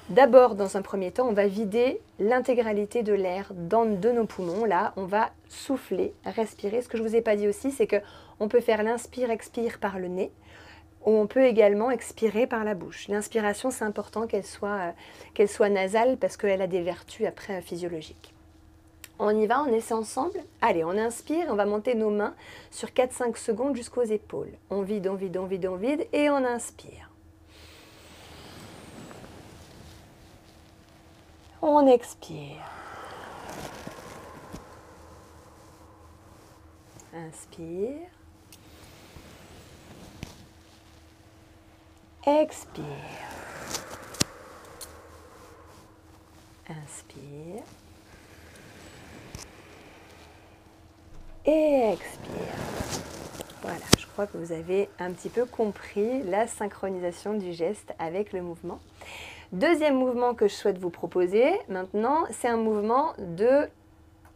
D'abord, dans un premier temps, on va vider l'intégralité de l'air de nos poumons. Là, on va souffler, respirer. Ce que je ne vous ai pas dit aussi, c'est qu'on peut faire l'inspire-expire par le nez, ou on peut également expirer par la bouche. L'inspiration, c'est important qu'elle soit nasale parce qu'elle a des vertus après physiologiques. On y va, on essaie ensemble. Allez, on inspire, on va monter nos mains sur 4-5 secondes jusqu'aux épaules. On vide, on vide, on vide, on vide et on inspire. On expire. Inspire. Expire. Inspire. Et expire. Voilà, je crois que vous avez un petit peu compris la synchronisation du geste avec le mouvement. Deuxième mouvement que je souhaite vous proposer maintenant, c'est un mouvement de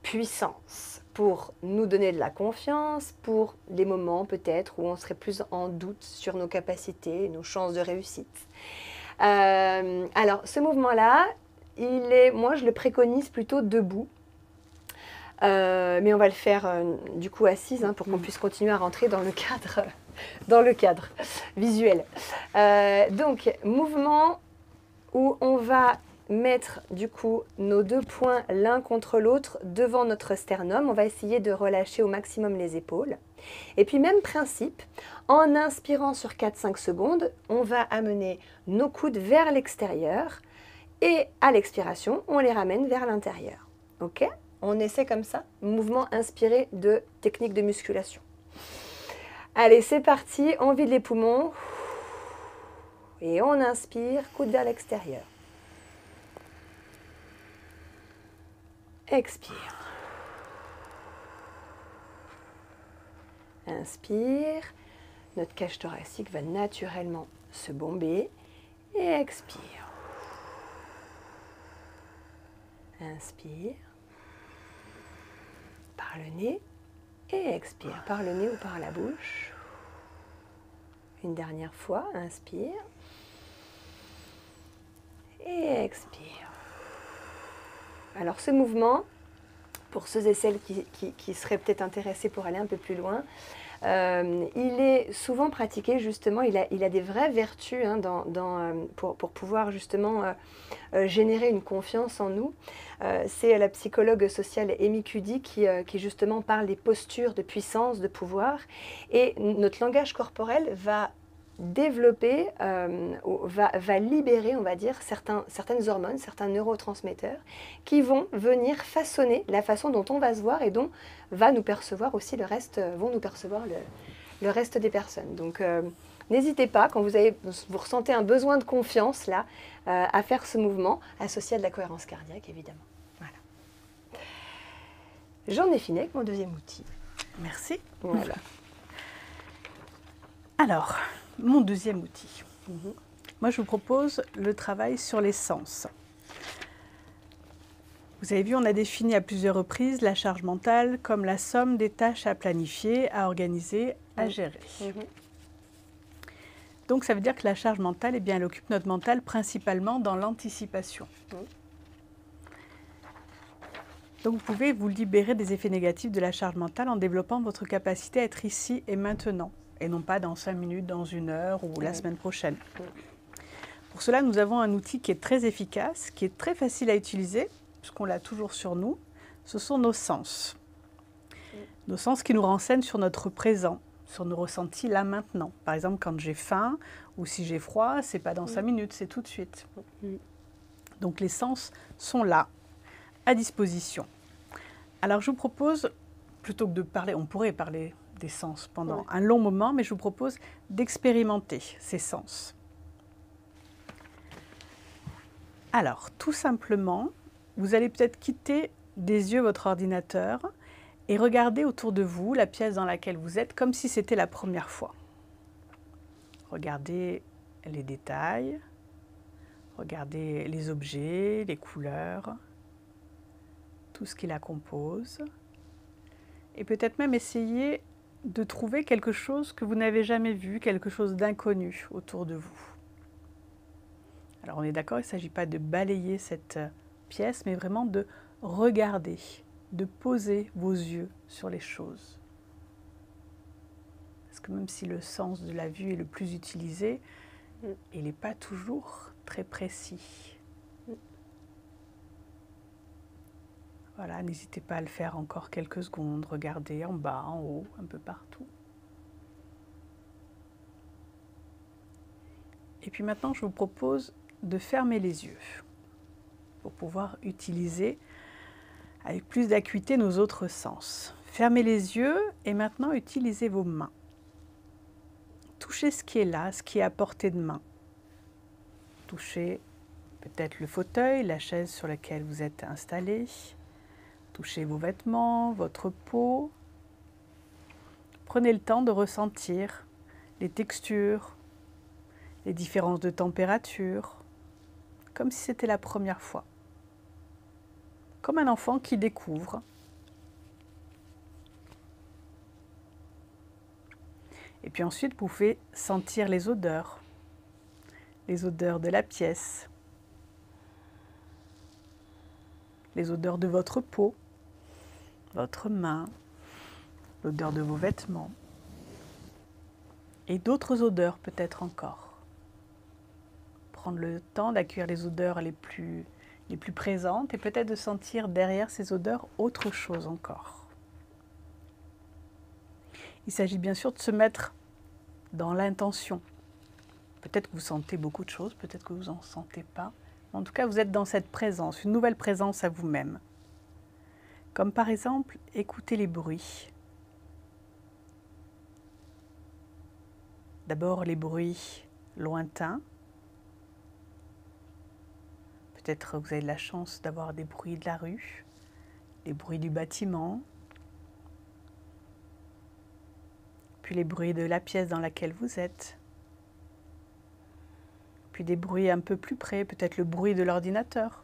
puissance pour nous donner de la confiance, pour des moments peut-être où on serait plus en doute sur nos capacités, nos chances de réussite. Alors ce mouvement-là, moi je le préconise plutôt debout. Mais on va le faire du coup assise hein, pour qu'on puisse continuer à rentrer dans le cadre visuel. Donc mouvement où on va mettre du coup nos 2 poings l'un contre l'autre devant notre sternum. On va essayer de relâcher au maximum les épaules. Et puis même principe, en inspirant sur 4-5 secondes, on va amener nos coudes vers l'extérieur et à l'expiration, on les ramène vers l'intérieur. Ok ? On essaie comme ça, mouvement inspiré de technique de musculation. Allez, c'est parti, on vide les poumons. Et on inspire, coude vers l'extérieur. Expire. Inspire. Notre cage thoracique va naturellement se bomber. Et expire. Inspire. Par le nez. Et expire par le nez ou par la bouche. Une dernière fois, inspire. Et expire. Alors ce mouvement, pour ceux et celles qui seraient peut-être intéressés pour aller un peu plus loin, Il est souvent pratiqué justement, il a des vraies vertus hein, pour pouvoir justement générer une confiance en nous. C'est la psychologue sociale Amy Cuddy qui justement parle des postures de puissance, de pouvoir. Et notre langage corporel va développer, va libérer, on va dire, certaines hormones, certains neurotransmetteurs qui vont venir façonner la façon dont on va se voir et dont va nous percevoir aussi vont nous percevoir le reste des personnes. Donc n'hésitez pas, quand vous ressentez un besoin de confiance là, à faire ce mouvement associé à de la cohérence cardiaque évidemment. Voilà. J'en ai fini avec mon deuxième outil. Merci. Voilà. Alors, mon deuxième outil. Moi, je vous propose le travail sur les sens. Vous avez vu, on a défini à plusieurs reprises la charge mentale comme la somme des tâches à planifier, à organiser, à gérer. Donc, ça veut dire que la charge mentale, eh bien, elle occupe notre mental principalement dans l'anticipation. Donc, vous pouvez vous libérer des effets négatifs de la charge mentale en développant votre capacité à être ici et maintenant, et non pas dans 5 minutes, dans 1 heure ou la semaine prochaine. Pour cela, nous avons un outil qui est très efficace, qui est très facile à utiliser, puisqu'on l'a toujours sur nous. Ce sont nos sens. Nos sens qui nous renseignent sur notre présent, sur nos ressentis là maintenant. Par exemple, quand j'ai faim ou si j'ai froid, c'est pas dans 5 minutes, c'est tout de suite. Donc les sens sont là, à disposition. Alors je vous propose, plutôt que de parler, on pourrait parler des sens pendant un long moment, mais je vous propose d'expérimenter ces sens. Alors, tout simplement, vous allez peut-être quitter des yeux votre ordinateur et regarder autour de vous la pièce dans laquelle vous êtes comme si c'était la première fois. Regardez les détails, regardez les objets, les couleurs, tout ce qui la compose, et peut-être même essayer de trouver quelque chose que vous n'avez jamais vu, quelque chose d'inconnu autour de vous. Alors on est d'accord, il ne s'agit pas de balayer cette pièce, mais vraiment de regarder, de poser vos yeux sur les choses. Parce que même si le sens de la vue est le plus utilisé, il n'est pas toujours très précis. Voilà, n'hésitez pas à le faire encore quelques secondes. Regardez en bas, en haut, un peu partout. Et puis maintenant, je vous propose de fermer les yeux pour pouvoir utiliser avec plus d'acuité nos autres sens. Fermez les yeux et maintenant utilisez vos mains. Touchez ce qui est là, ce qui est à portée de main. Touchez peut-être le fauteuil, la chaise sur laquelle vous êtes installé. Touchez vos vêtements, votre peau. Prenez le temps de ressentir les textures, les différences de température, comme si c'était la première fois. Comme un enfant qui découvre. Et puis ensuite, vous pouvez sentir les odeurs de la pièce, les odeurs de votre peau, votre main, l'odeur de vos vêtements et d'autres odeurs peut-être encore. Prendre le temps d'accueillir les odeurs les plus présentes et peut-être de sentir derrière ces odeurs autre chose encore. Il s'agit bien sûr de se mettre dans l'intention. Peut-être que vous sentez beaucoup de choses, peut-être que vous n'en sentez pas. En tout cas, vous êtes dans cette présence, une nouvelle présence à vous-même. Comme par exemple, écoutez les bruits. D'abord les bruits lointains. Peut-être que vous avez de la chance d'avoir des bruits de la rue, les bruits du bâtiment, puis les bruits de la pièce dans laquelle vous êtes, puis des bruits un peu plus près, peut-être le bruit de l'ordinateur.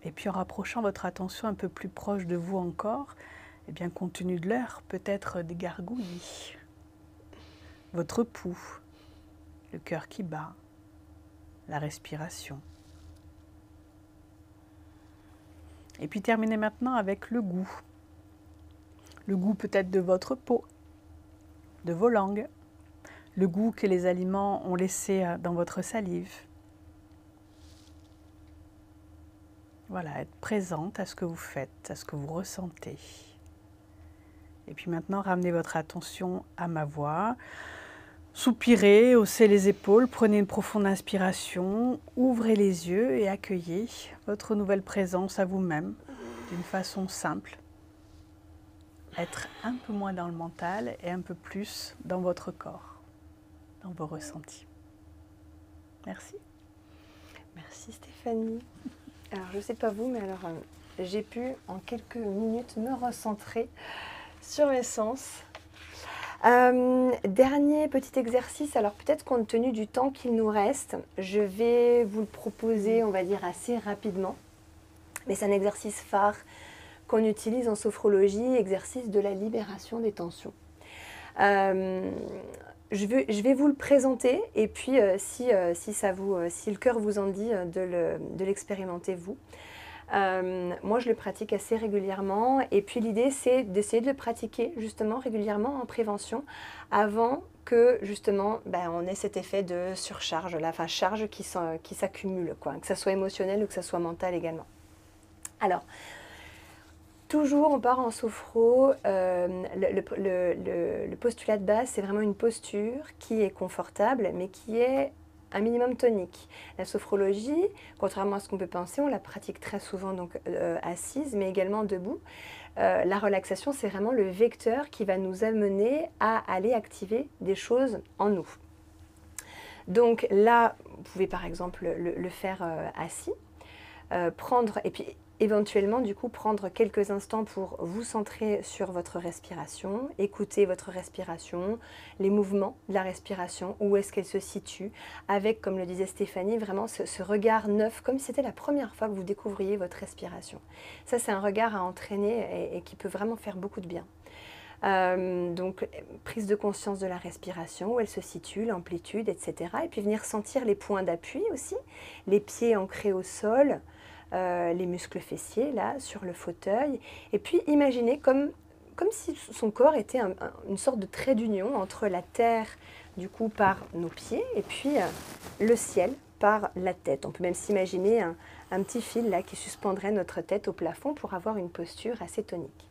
Et puis en rapprochant votre attention un peu plus proche de vous encore, eh bien compte tenu de l'heure, peut-être des gargouillis, votre pouls, le cœur qui bat, la respiration. Et puis terminez maintenant avec le goût. le goût peut-être de votre peau, de vos langues, le goût que les aliments ont laissé dans votre salive. Voilà, être présente à ce que vous faites, à ce que vous ressentez. Et puis maintenant, ramenez votre attention à ma voix. Soupirez, haussez les épaules, prenez une profonde inspiration, ouvrez les yeux et accueillez votre nouvelle présence à vous-même d'une façon simple. Être un peu moins dans le mental et un peu plus dans votre corps, dans vos ressentis. Merci. Merci Stéphanie. Alors je ne sais pas vous, mais alors j'ai pu en quelques minutes me recentrer sur mes sens. Dernier petit exercice, alors peut-être compte tenu du temps qu'il nous reste, je vais vous le proposer, on va dire assez rapidement. Mais c'est un exercice phare qu'on utilise en sophrologie, exercice de la libération des tensions. Je vais vous le présenter et puis si le cœur vous en dit, de l'expérimenter vous. Moi, je le pratique assez régulièrement et puis l'idée, c'est d'essayer de le pratiquer justement régulièrement en prévention avant que justement on ait cet effet de surcharge, charge qui s'accumule, que ça soit émotionnel ou que ça soit mental également. Alors, toujours on part en sophro, le postulat de base, c'est vraiment une posture qui est confortable mais qui est un minimum tonique. La sophrologie, contrairement à ce qu'on peut penser, on la pratique très souvent donc assise, mais également debout. La relaxation, c'est vraiment le vecteur qui va nous amener à aller activer des choses en nous. Donc là, vous pouvez par exemple le faire assis, prendre et puis éventuellement, du coup, prendre quelques instants pour vous centrer sur votre respiration, écouter votre respiration, les mouvements de la respiration, où est-ce qu'elle se situe, avec, comme le disait Stéphanie, vraiment ce regard neuf, comme si c'était la première fois que vous découvriez votre respiration. Ça, c'est un regard à entraîner et qui peut vraiment faire beaucoup de bien. Donc, prise de conscience de la respiration, où elle se situe, l'amplitude, etc. Et puis venir sentir les points d'appui aussi, les pieds ancrés au sol, les muscles fessiers là sur le fauteuil, et puis imaginez comme si son corps était une sorte de trait d'union entre la terre du coup par nos pieds et puis le ciel par la tête. On peut même s'imaginer un petit fil là qui suspendrait notre tête au plafond pour avoir une posture assez tonique.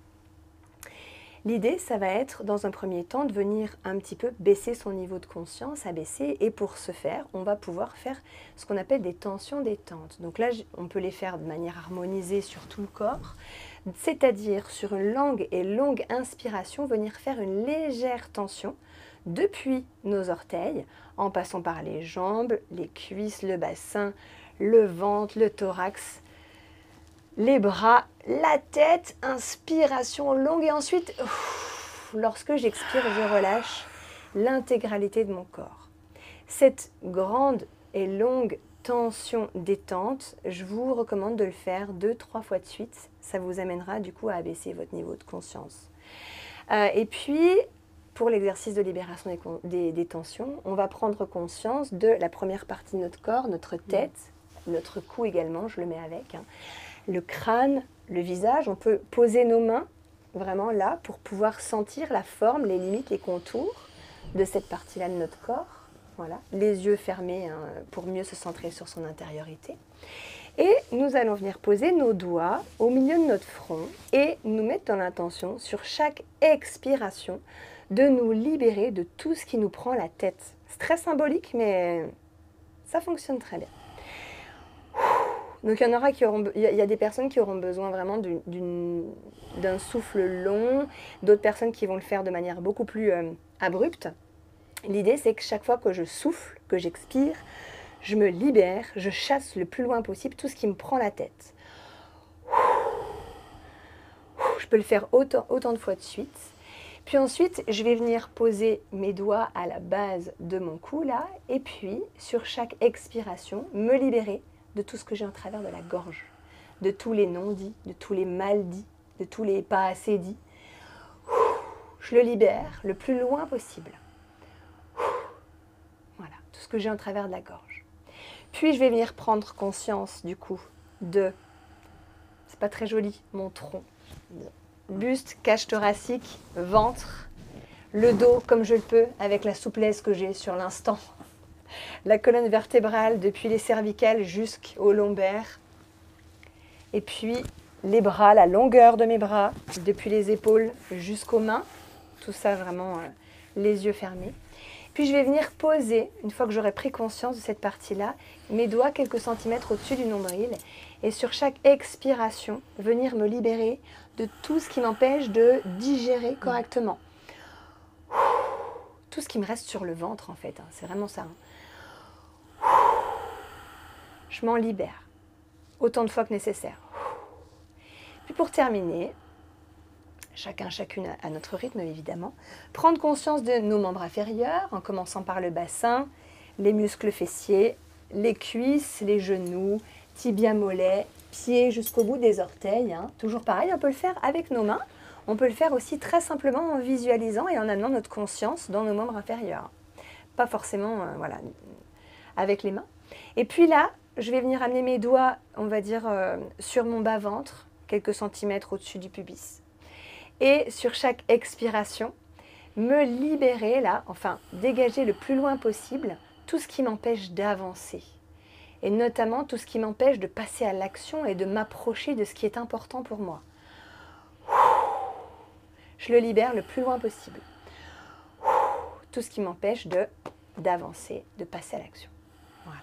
L'idée, ça va être, dans un premier temps, de venir un petit peu baisser son niveau de conscience, abaisser, et pour ce faire, on va pouvoir faire ce qu'on appelle des tensions détentes. Donc là, on peut les faire de manière harmonisée sur tout le corps, c'est-à-dire sur une longue inspiration, venir faire une légère tension depuis nos orteils, en passant par les jambes, les cuisses, le bassin, le ventre, le thorax, les bras, la tête, inspiration longue et ensuite, lorsque j'expire, je relâche l'intégralité de mon corps. Cette grande et longue tension détente, je vous recommande de le faire 2-3 fois de suite. Ça vous amènera du coup à abaisser votre niveau de conscience. Et puis, pour l'exercice de libération des tensions, on va prendre conscience de la première partie de notre corps, notre tête, notre cou également, je le mets avec, le crâne, le visage. On peut poser nos mains vraiment là pour pouvoir sentir la forme, les limites, les contours de cette partie-là de notre corps. Voilà, les yeux fermés pour mieux se centrer sur son intériorité. Et nous allons venir poser nos doigts au milieu de notre front et nous mettre dans l'intention sur chaque expiration de nous libérer de tout ce qui nous prend la tête. C'est très symbolique, mais ça fonctionne très bien. Donc il y a des personnes qui auront besoin vraiment d'un souffle long, d'autres personnes qui vont le faire de manière beaucoup plus abrupte. L'idée, c'est que chaque fois que je souffle, que j'expire, je me libère, je chasse le plus loin possible tout ce qui me prend la tête. Je peux le faire autant de fois de suite. Puis ensuite, je vais venir poser mes doigts à la base de mon cou là, et puis sur chaque expiration, me libérer de tout ce que j'ai en travers de la gorge, de tous les non-dits, de tous les mal-dits, de tous les pas assez dits. Je le libère le plus loin possible. Voilà, tout ce que j'ai en travers de la gorge. Puis je vais venir prendre conscience du coup de, c'est pas très joli, mon tronc. buste, cage thoracique, ventre, le dos comme je le peux avec la souplesse que j'ai sur l'instant. La colonne vertébrale depuis les cervicales jusqu'aux lombaires. Et puis les bras, la longueur de mes bras, depuis les épaules jusqu'aux mains. Tout ça vraiment les yeux fermés. Puis je vais venir poser, une fois que j'aurai pris conscience de cette partie-là, mes doigts quelques centimètres au-dessus du nombril. Et sur chaque expiration, venir me libérer de tout ce qui m'empêche de digérer correctement. Tout ce qui me reste sur le ventre en fait, c'est vraiment ça. Je m'en libère, autant de fois que nécessaire. Puis pour terminer, chacune à notre rythme évidemment, prendre conscience de nos membres inférieurs, en commençant par le bassin, les muscles fessiers, les cuisses, les genoux, tibia mollet, pieds jusqu'au bout des orteils. Toujours pareil, on peut le faire avec nos mains, on peut le faire aussi très simplement en visualisant et en amenant notre conscience dans nos membres inférieurs. Pas forcément avec les mains. Et puis là, je vais venir amener mes doigts, on va dire, sur mon bas-ventre, quelques centimètres au-dessus du pubis. Et sur chaque expiration, me libérer là, enfin dégager le plus loin possible tout ce qui m'empêche d'avancer. Et notamment tout ce qui m'empêche de passer à l'action et de m'approcher de ce qui est important pour moi. Je le libère le plus loin possible. Tout ce qui m'empêche d'avancer, de passer à l'action. Voilà.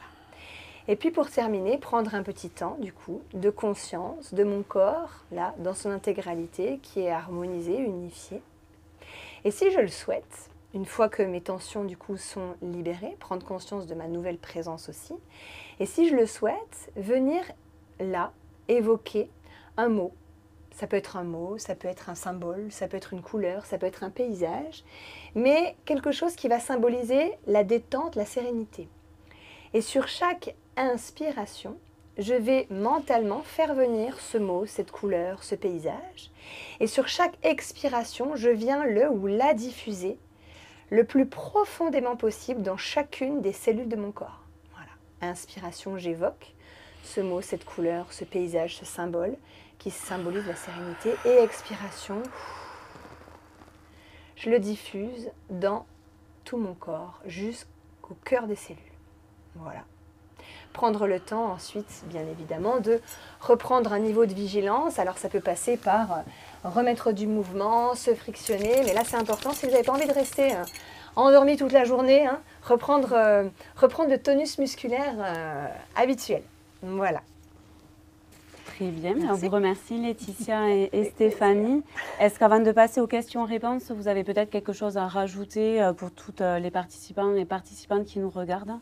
Et puis pour terminer, prendre un petit temps du coup de conscience de mon corps, là, dans son intégralité, qui est harmonisé, unifié. Et si je le souhaite, une fois que mes tensions du coup sont libérées, prendre conscience de ma nouvelle présence aussi, et si je le souhaite, venir là, évoquer un mot. Ça peut être un mot, ça peut être un symbole, ça peut être une couleur, ça peut être un paysage, mais quelque chose qui va symboliser la détente, la sérénité. Et sur chaque inspiration, je vais mentalement faire venir ce mot, cette couleur, ce paysage. Et sur chaque expiration, je viens le ou la diffuser le plus profondément possible dans chacune des cellules de mon corps. Voilà. Inspiration, j'évoque ce mot, cette couleur, ce paysage, ce symbole qui symbolise la sérénité. Et expiration, je le diffuse dans tout mon corps, jusqu'au cœur des cellules. Voilà. Prendre le temps ensuite, bien évidemment, de reprendre un niveau de vigilance. Alors ça peut passer par remettre du mouvement, se frictionner, mais là c'est important si vous n'avez pas envie de rester endormi toute la journée, reprendre le tonus musculaire habituel. Voilà. Très bien, on vous remercie Laetitia et Stéphanie. Est-ce qu'avant de passer aux questions-réponses, vous avez peut-être quelque chose à rajouter pour toutes les participants et participantes qui nous regardent ?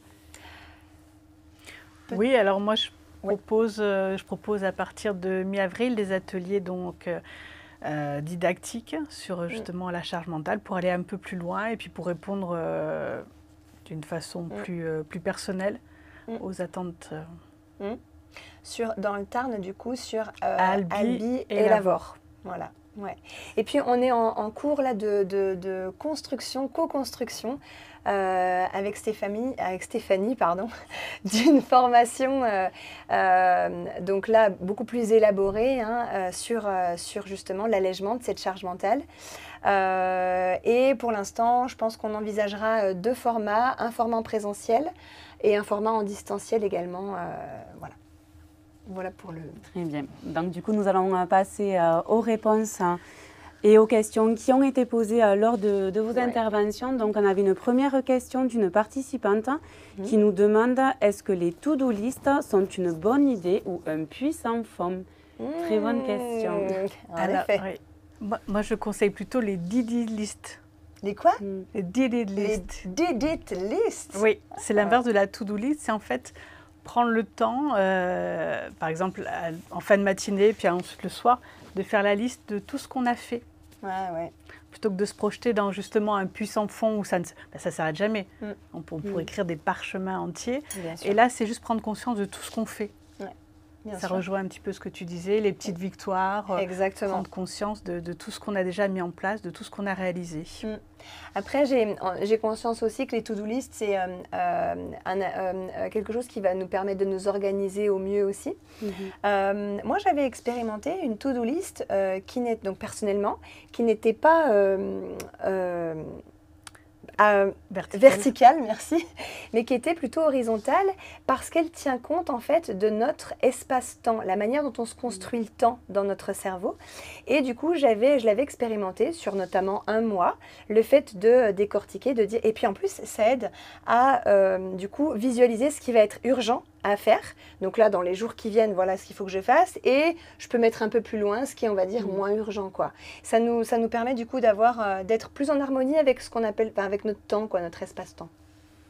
Oui, alors moi je propose à partir de mi-avril des ateliers didactiques sur justement la charge mentale pour aller un peu plus loin et puis pour répondre d'une façon plus personnelle aux attentes. Dans le Tarn, du coup, sur Albi et Lavore. Voilà. Ouais. Et puis on est en cours là de construction, co-construction avec Stéphanie, d'une formation donc là beaucoup plus élaborée sur justement l'allègement de cette charge mentale. Et pour l'instant, je pense qu'on envisagera deux formats, un format en présentiel et un format en distanciel également. Voilà. Voilà pour le... Très bien. Donc du coup, nous allons passer aux réponses et aux questions qui ont été posées lors de vos interventions. Donc on avait une première question d'une participante qui nous demande « Est-ce que les to-do list sont une bonne idée ou un puissant fond ?» Très bonne question. Alors, oui. Moi, je conseille plutôt les did-it list. Les quoi? Les did-it list. Les did-it list? Oui, c'est l'inverse de la to-do list. C'est en fait... prendre le temps, par exemple, en fin de matinée, puis ensuite le soir, de faire la liste de tout ce qu'on a fait. Ouais. Plutôt que de se projeter dans justement un puissant fond où ça ne s'arrête jamais. On pourrait écrire des parchemins entiers. Et là, c'est juste prendre conscience de tout ce qu'on fait. Ouais. Bien Ça sûr. rejoint un petit peu ce que tu disais, les petites victoires, Exactement. prendre conscience de tout ce qu'on a déjà mis en place, de tout ce qu'on a réalisé. Après, j'ai conscience aussi que les to-do list, c'est quelque chose qui va nous permettre de nous organiser au mieux aussi. Moi, j'avais expérimenté une to-do list donc personnellement, qui n'était pas verticale, merci, mais qui était plutôt horizontale parce qu'elle tient compte en fait de notre espace-temps, la manière dont on se construit le temps dans notre cerveau. Et du coup, je l'avais expérimenté sur notamment un mois, le fait de décortiquer, de dire, et puis en plus, ça aide à du coup visualiser ce qui va être urgent à faire. Donc là, dans les jours qui viennent, voilà ce qu'il faut que je fasse. Et je peux mettre un peu plus loin ce qui est, on va dire, moins urgent, quoi. Ça nous permet du coup d'être plus en harmonie avec ce qu'on appelle, avec notre temps, quoi, notre espace-temps.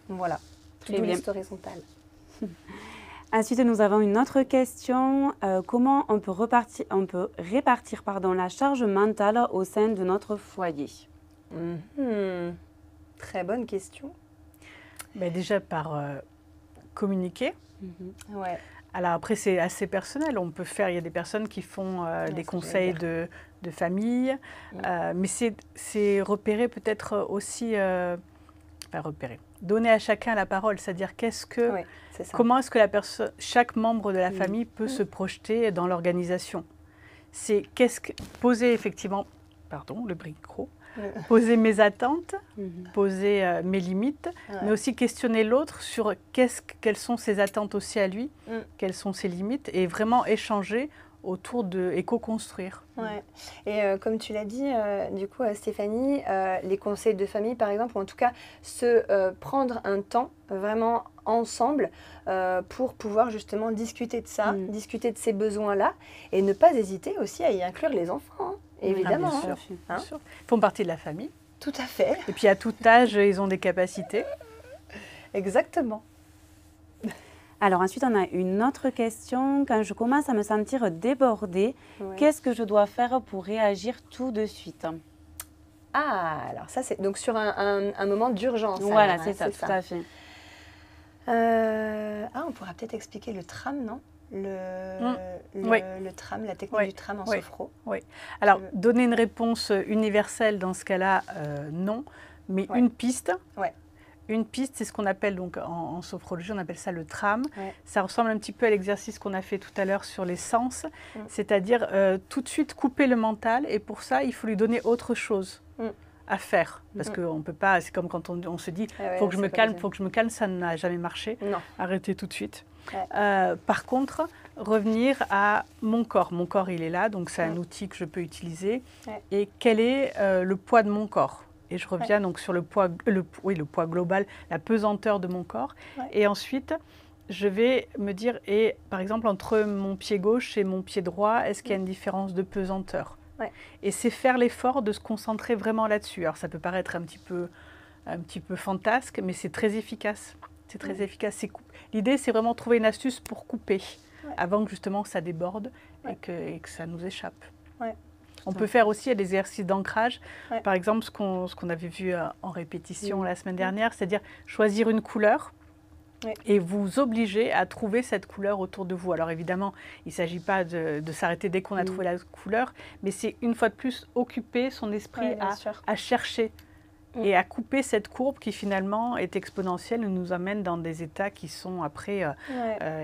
Voilà. To-do list horizontale. Ensuite, nous avons une autre question. Comment on peut répartir la charge mentale au sein de notre foyer? Très bonne question. Ben déjà par communiquer. Ouais. Alors après, c'est assez personnel. Il y a des personnes qui font des conseils de famille, mais c'est repérer peut-être aussi, donner à chacun la parole, c'est-à-dire comment est-ce que chaque membre de la famille peut se projeter dans l'organisation. C'est poser effectivement, le micro, poser mes attentes, poser mes limites, mais aussi questionner l'autre sur quelles sont ses attentes aussi à lui, quelles sont ses limites, et vraiment échanger autour et co-construire. Ouais. Et comme tu l'as dit, du coup, Stéphanie, les conseils de famille, par exemple, ou en tout cas, prendre un temps vraiment ensemble pour pouvoir justement discuter de ça, discuter de ces besoins-là, et ne pas hésiter aussi à y inclure les enfants, hein, évidemment. Bien sûr. Ils font partie de la famille. Tout à fait. Et puis à tout âge, ils ont des capacités. Exactement. Alors ensuite, on a une autre question. Quand je commence à me sentir débordée, qu'est-ce que je dois faire pour réagir tout de suite? Ah, alors ça, c'est donc sur un moment d'urgence. Voilà, c'est ça, tout à fait. On pourra peut-être expliquer le tram, non? Le tram, la technique du tram en sophro. Oui. Alors, donner une réponse universelle dans ce cas-là, non, mais une piste. Une piste, c'est ce qu'on appelle, donc en sophrologie, on appelle ça le tram. Ça ressemble un petit peu à l'exercice qu'on a fait tout à l'heure sur les sens, c'est-à-dire tout de suite couper le mental, et pour ça, il faut lui donner autre chose à faire. Parce qu'on ne peut pas, c'est comme quand on se dit, faut que je me calme, ça n'a jamais marché. Non. Arrêtez tout de suite. Par contre, revenir à mon corps. Mon corps, il est là, donc c'est un outil que je peux utiliser. Et quel est le poids de mon corps? Et je reviens donc sur le poids global, la pesanteur de mon corps. Et ensuite, je vais me dire, par exemple, entre mon pied gauche et mon pied droit, est-ce qu'il y a une différence de pesanteur? Et c'est faire l'effort de se concentrer vraiment là-dessus. Alors ça peut paraître un petit peu fantasque, mais c'est très efficace. C'est très efficace. L'idée, c'est vraiment trouver une astuce pour couper, avant que justement ça déborde et que ça nous échappe. On peut faire aussi des exercices d'ancrage. Par exemple, ce qu'on avait vu en répétition la semaine dernière, c'est-à-dire choisir une couleur et vous obliger à trouver cette couleur autour de vous. Alors évidemment, il ne s'agit pas de s'arrêter dès qu'on a trouvé la couleur, mais c'est une fois de plus occuper son esprit à chercher et à couper cette courbe qui finalement est exponentielle et nous amène dans des états qui sont après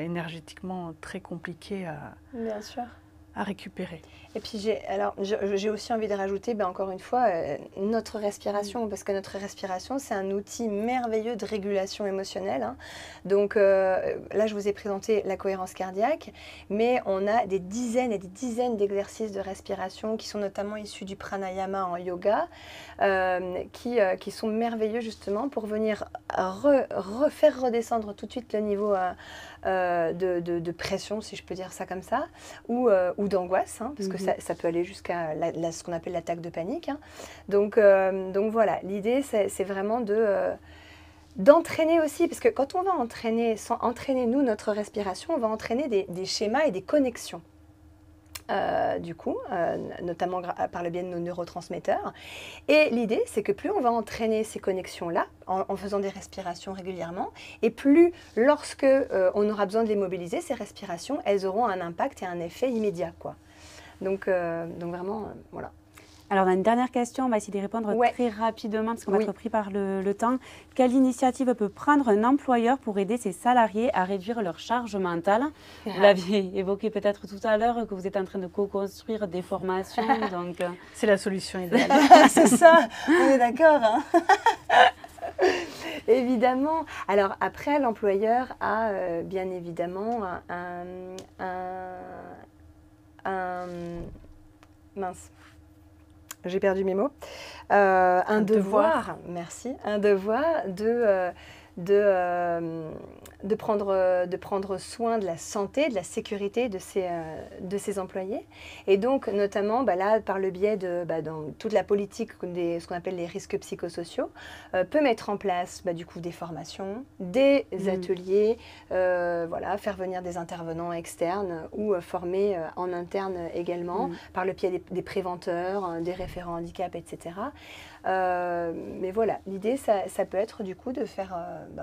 énergétiquement très compliqués à récupérer. Et puis j'ai aussi envie de rajouter, encore une fois, notre respiration, parce que notre respiration, c'est un outil merveilleux de régulation émotionnelle. Hein. Donc là, je vous ai présenté la cohérence cardiaque, mais on a des dizaines et des dizaines d'exercices de respiration qui sont notamment issus du pranayama en yoga, qui sont merveilleux justement pour venir faire redescendre tout de suite le niveau de pression, si je peux dire ça comme ça, ou d'angoisse, hein, parce que ça peut aller jusqu'à ce qu'on appelle l'attaque de panique. Hein. Donc voilà, l'idée c'est vraiment d'entraîner aussi, parce que quand on va entraîner nous notre respiration, on va entraîner des schémas et des connexions. du coup, notamment par le biais de nos neurotransmetteurs. Et l'idée, c'est que plus on va entraîner ces connexions-là, en faisant des respirations régulièrement, et plus, lorsque on aura besoin de les mobiliser, ces respirations, elles auront un impact et un effet immédiat, quoi. Donc vraiment, voilà. Alors, on a une dernière question, on va essayer d'y répondre très rapidement parce qu'on va être pris par le temps. Quelle initiative peut prendre un employeur pour aider ses salariés à réduire leur charge mentale? Vous l'aviez évoqué peut-être tout à l'heure, que vous êtes en train de co-construire des formations. Donc c'est la solution idéale. C'est ça, on est d'accord. Hein. Évidemment. Alors après, l'employeur a bien évidemment mince. J'ai perdu mes mots. Un devoir, merci, un devoir de prendre soin de la santé, de la sécurité de ses employés. Et donc, notamment, là, par le biais dans toute la politique, ce qu'on appelle les risques psychosociaux, peut mettre en place, du coup, des formations, des ateliers, faire venir des intervenants externes ou former en interne également, par le biais des préventeurs, des référents handicap, etc. Mais voilà, l'idée, ça peut être du coup de faire,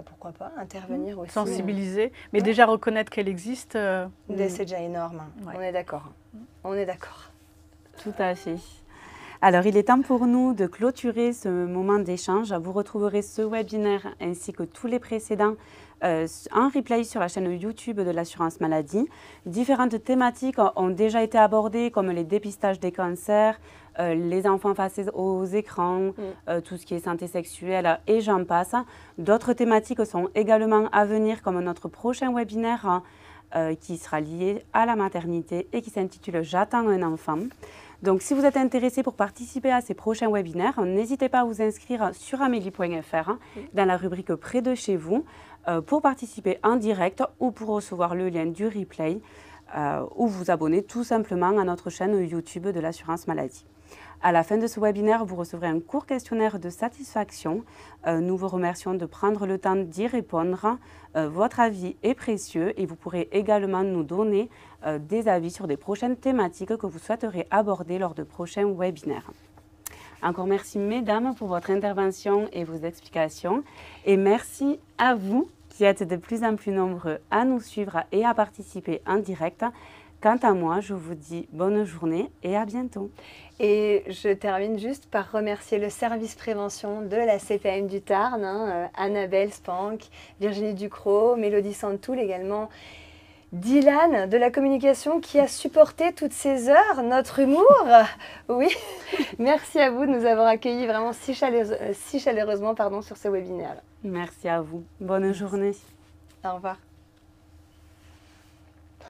pourquoi pas, intervenir aussi. Sensibiliser, mais déjà reconnaître qu'elle existe. C'est déjà énorme, hein. On est d'accord. On est d'accord. Tout à fait. Alors, il est temps pour nous de clôturer ce moment d'échange. Vous retrouverez ce webinaire ainsi que tous les précédents en replay sur la chaîne YouTube de l'assurance maladie. Différentes thématiques ont déjà été abordées comme les dépistages des cancers, les enfants face aux écrans, tout ce qui est santé sexuelle et j'en passe. D'autres thématiques sont également à venir comme notre prochain webinaire qui sera lié à la maternité et qui s'intitule « J'attends un enfant ». Donc, si vous êtes intéressé pour participer à ces prochains webinaires, n'hésitez pas à vous inscrire sur amélie.fr dans la rubrique « Près de chez vous » pour participer en direct ou pour recevoir le lien du replay ou vous abonner tout simplement à notre chaîne YouTube de l'assurance maladie. À la fin de ce webinaire, vous recevrez un court questionnaire de satisfaction. Nous vous remercions de prendre le temps d'y répondre. Votre avis est précieux et vous pourrez également nous donner des avis sur des prochaines thématiques que vous souhaiterez aborder lors de prochains webinaires. Encore merci mesdames pour votre intervention et vos explications. Et merci à vous qui êtes de plus en plus nombreux à nous suivre et à participer en direct. Quant à moi, je vous dis bonne journée et à bientôt. Et je termine juste par remercier le service prévention de la CPAM du Tarn, Annabelle Spank, Virginie Ducrot, Mélodie Santoul également, Dylan de la communication qui a supporté toutes ces heures, notre humour. Oui, merci à vous de nous avoir accueillis vraiment si chaleureusement sur ce webinaire. Merci à vous. Bonne journée. Au revoir.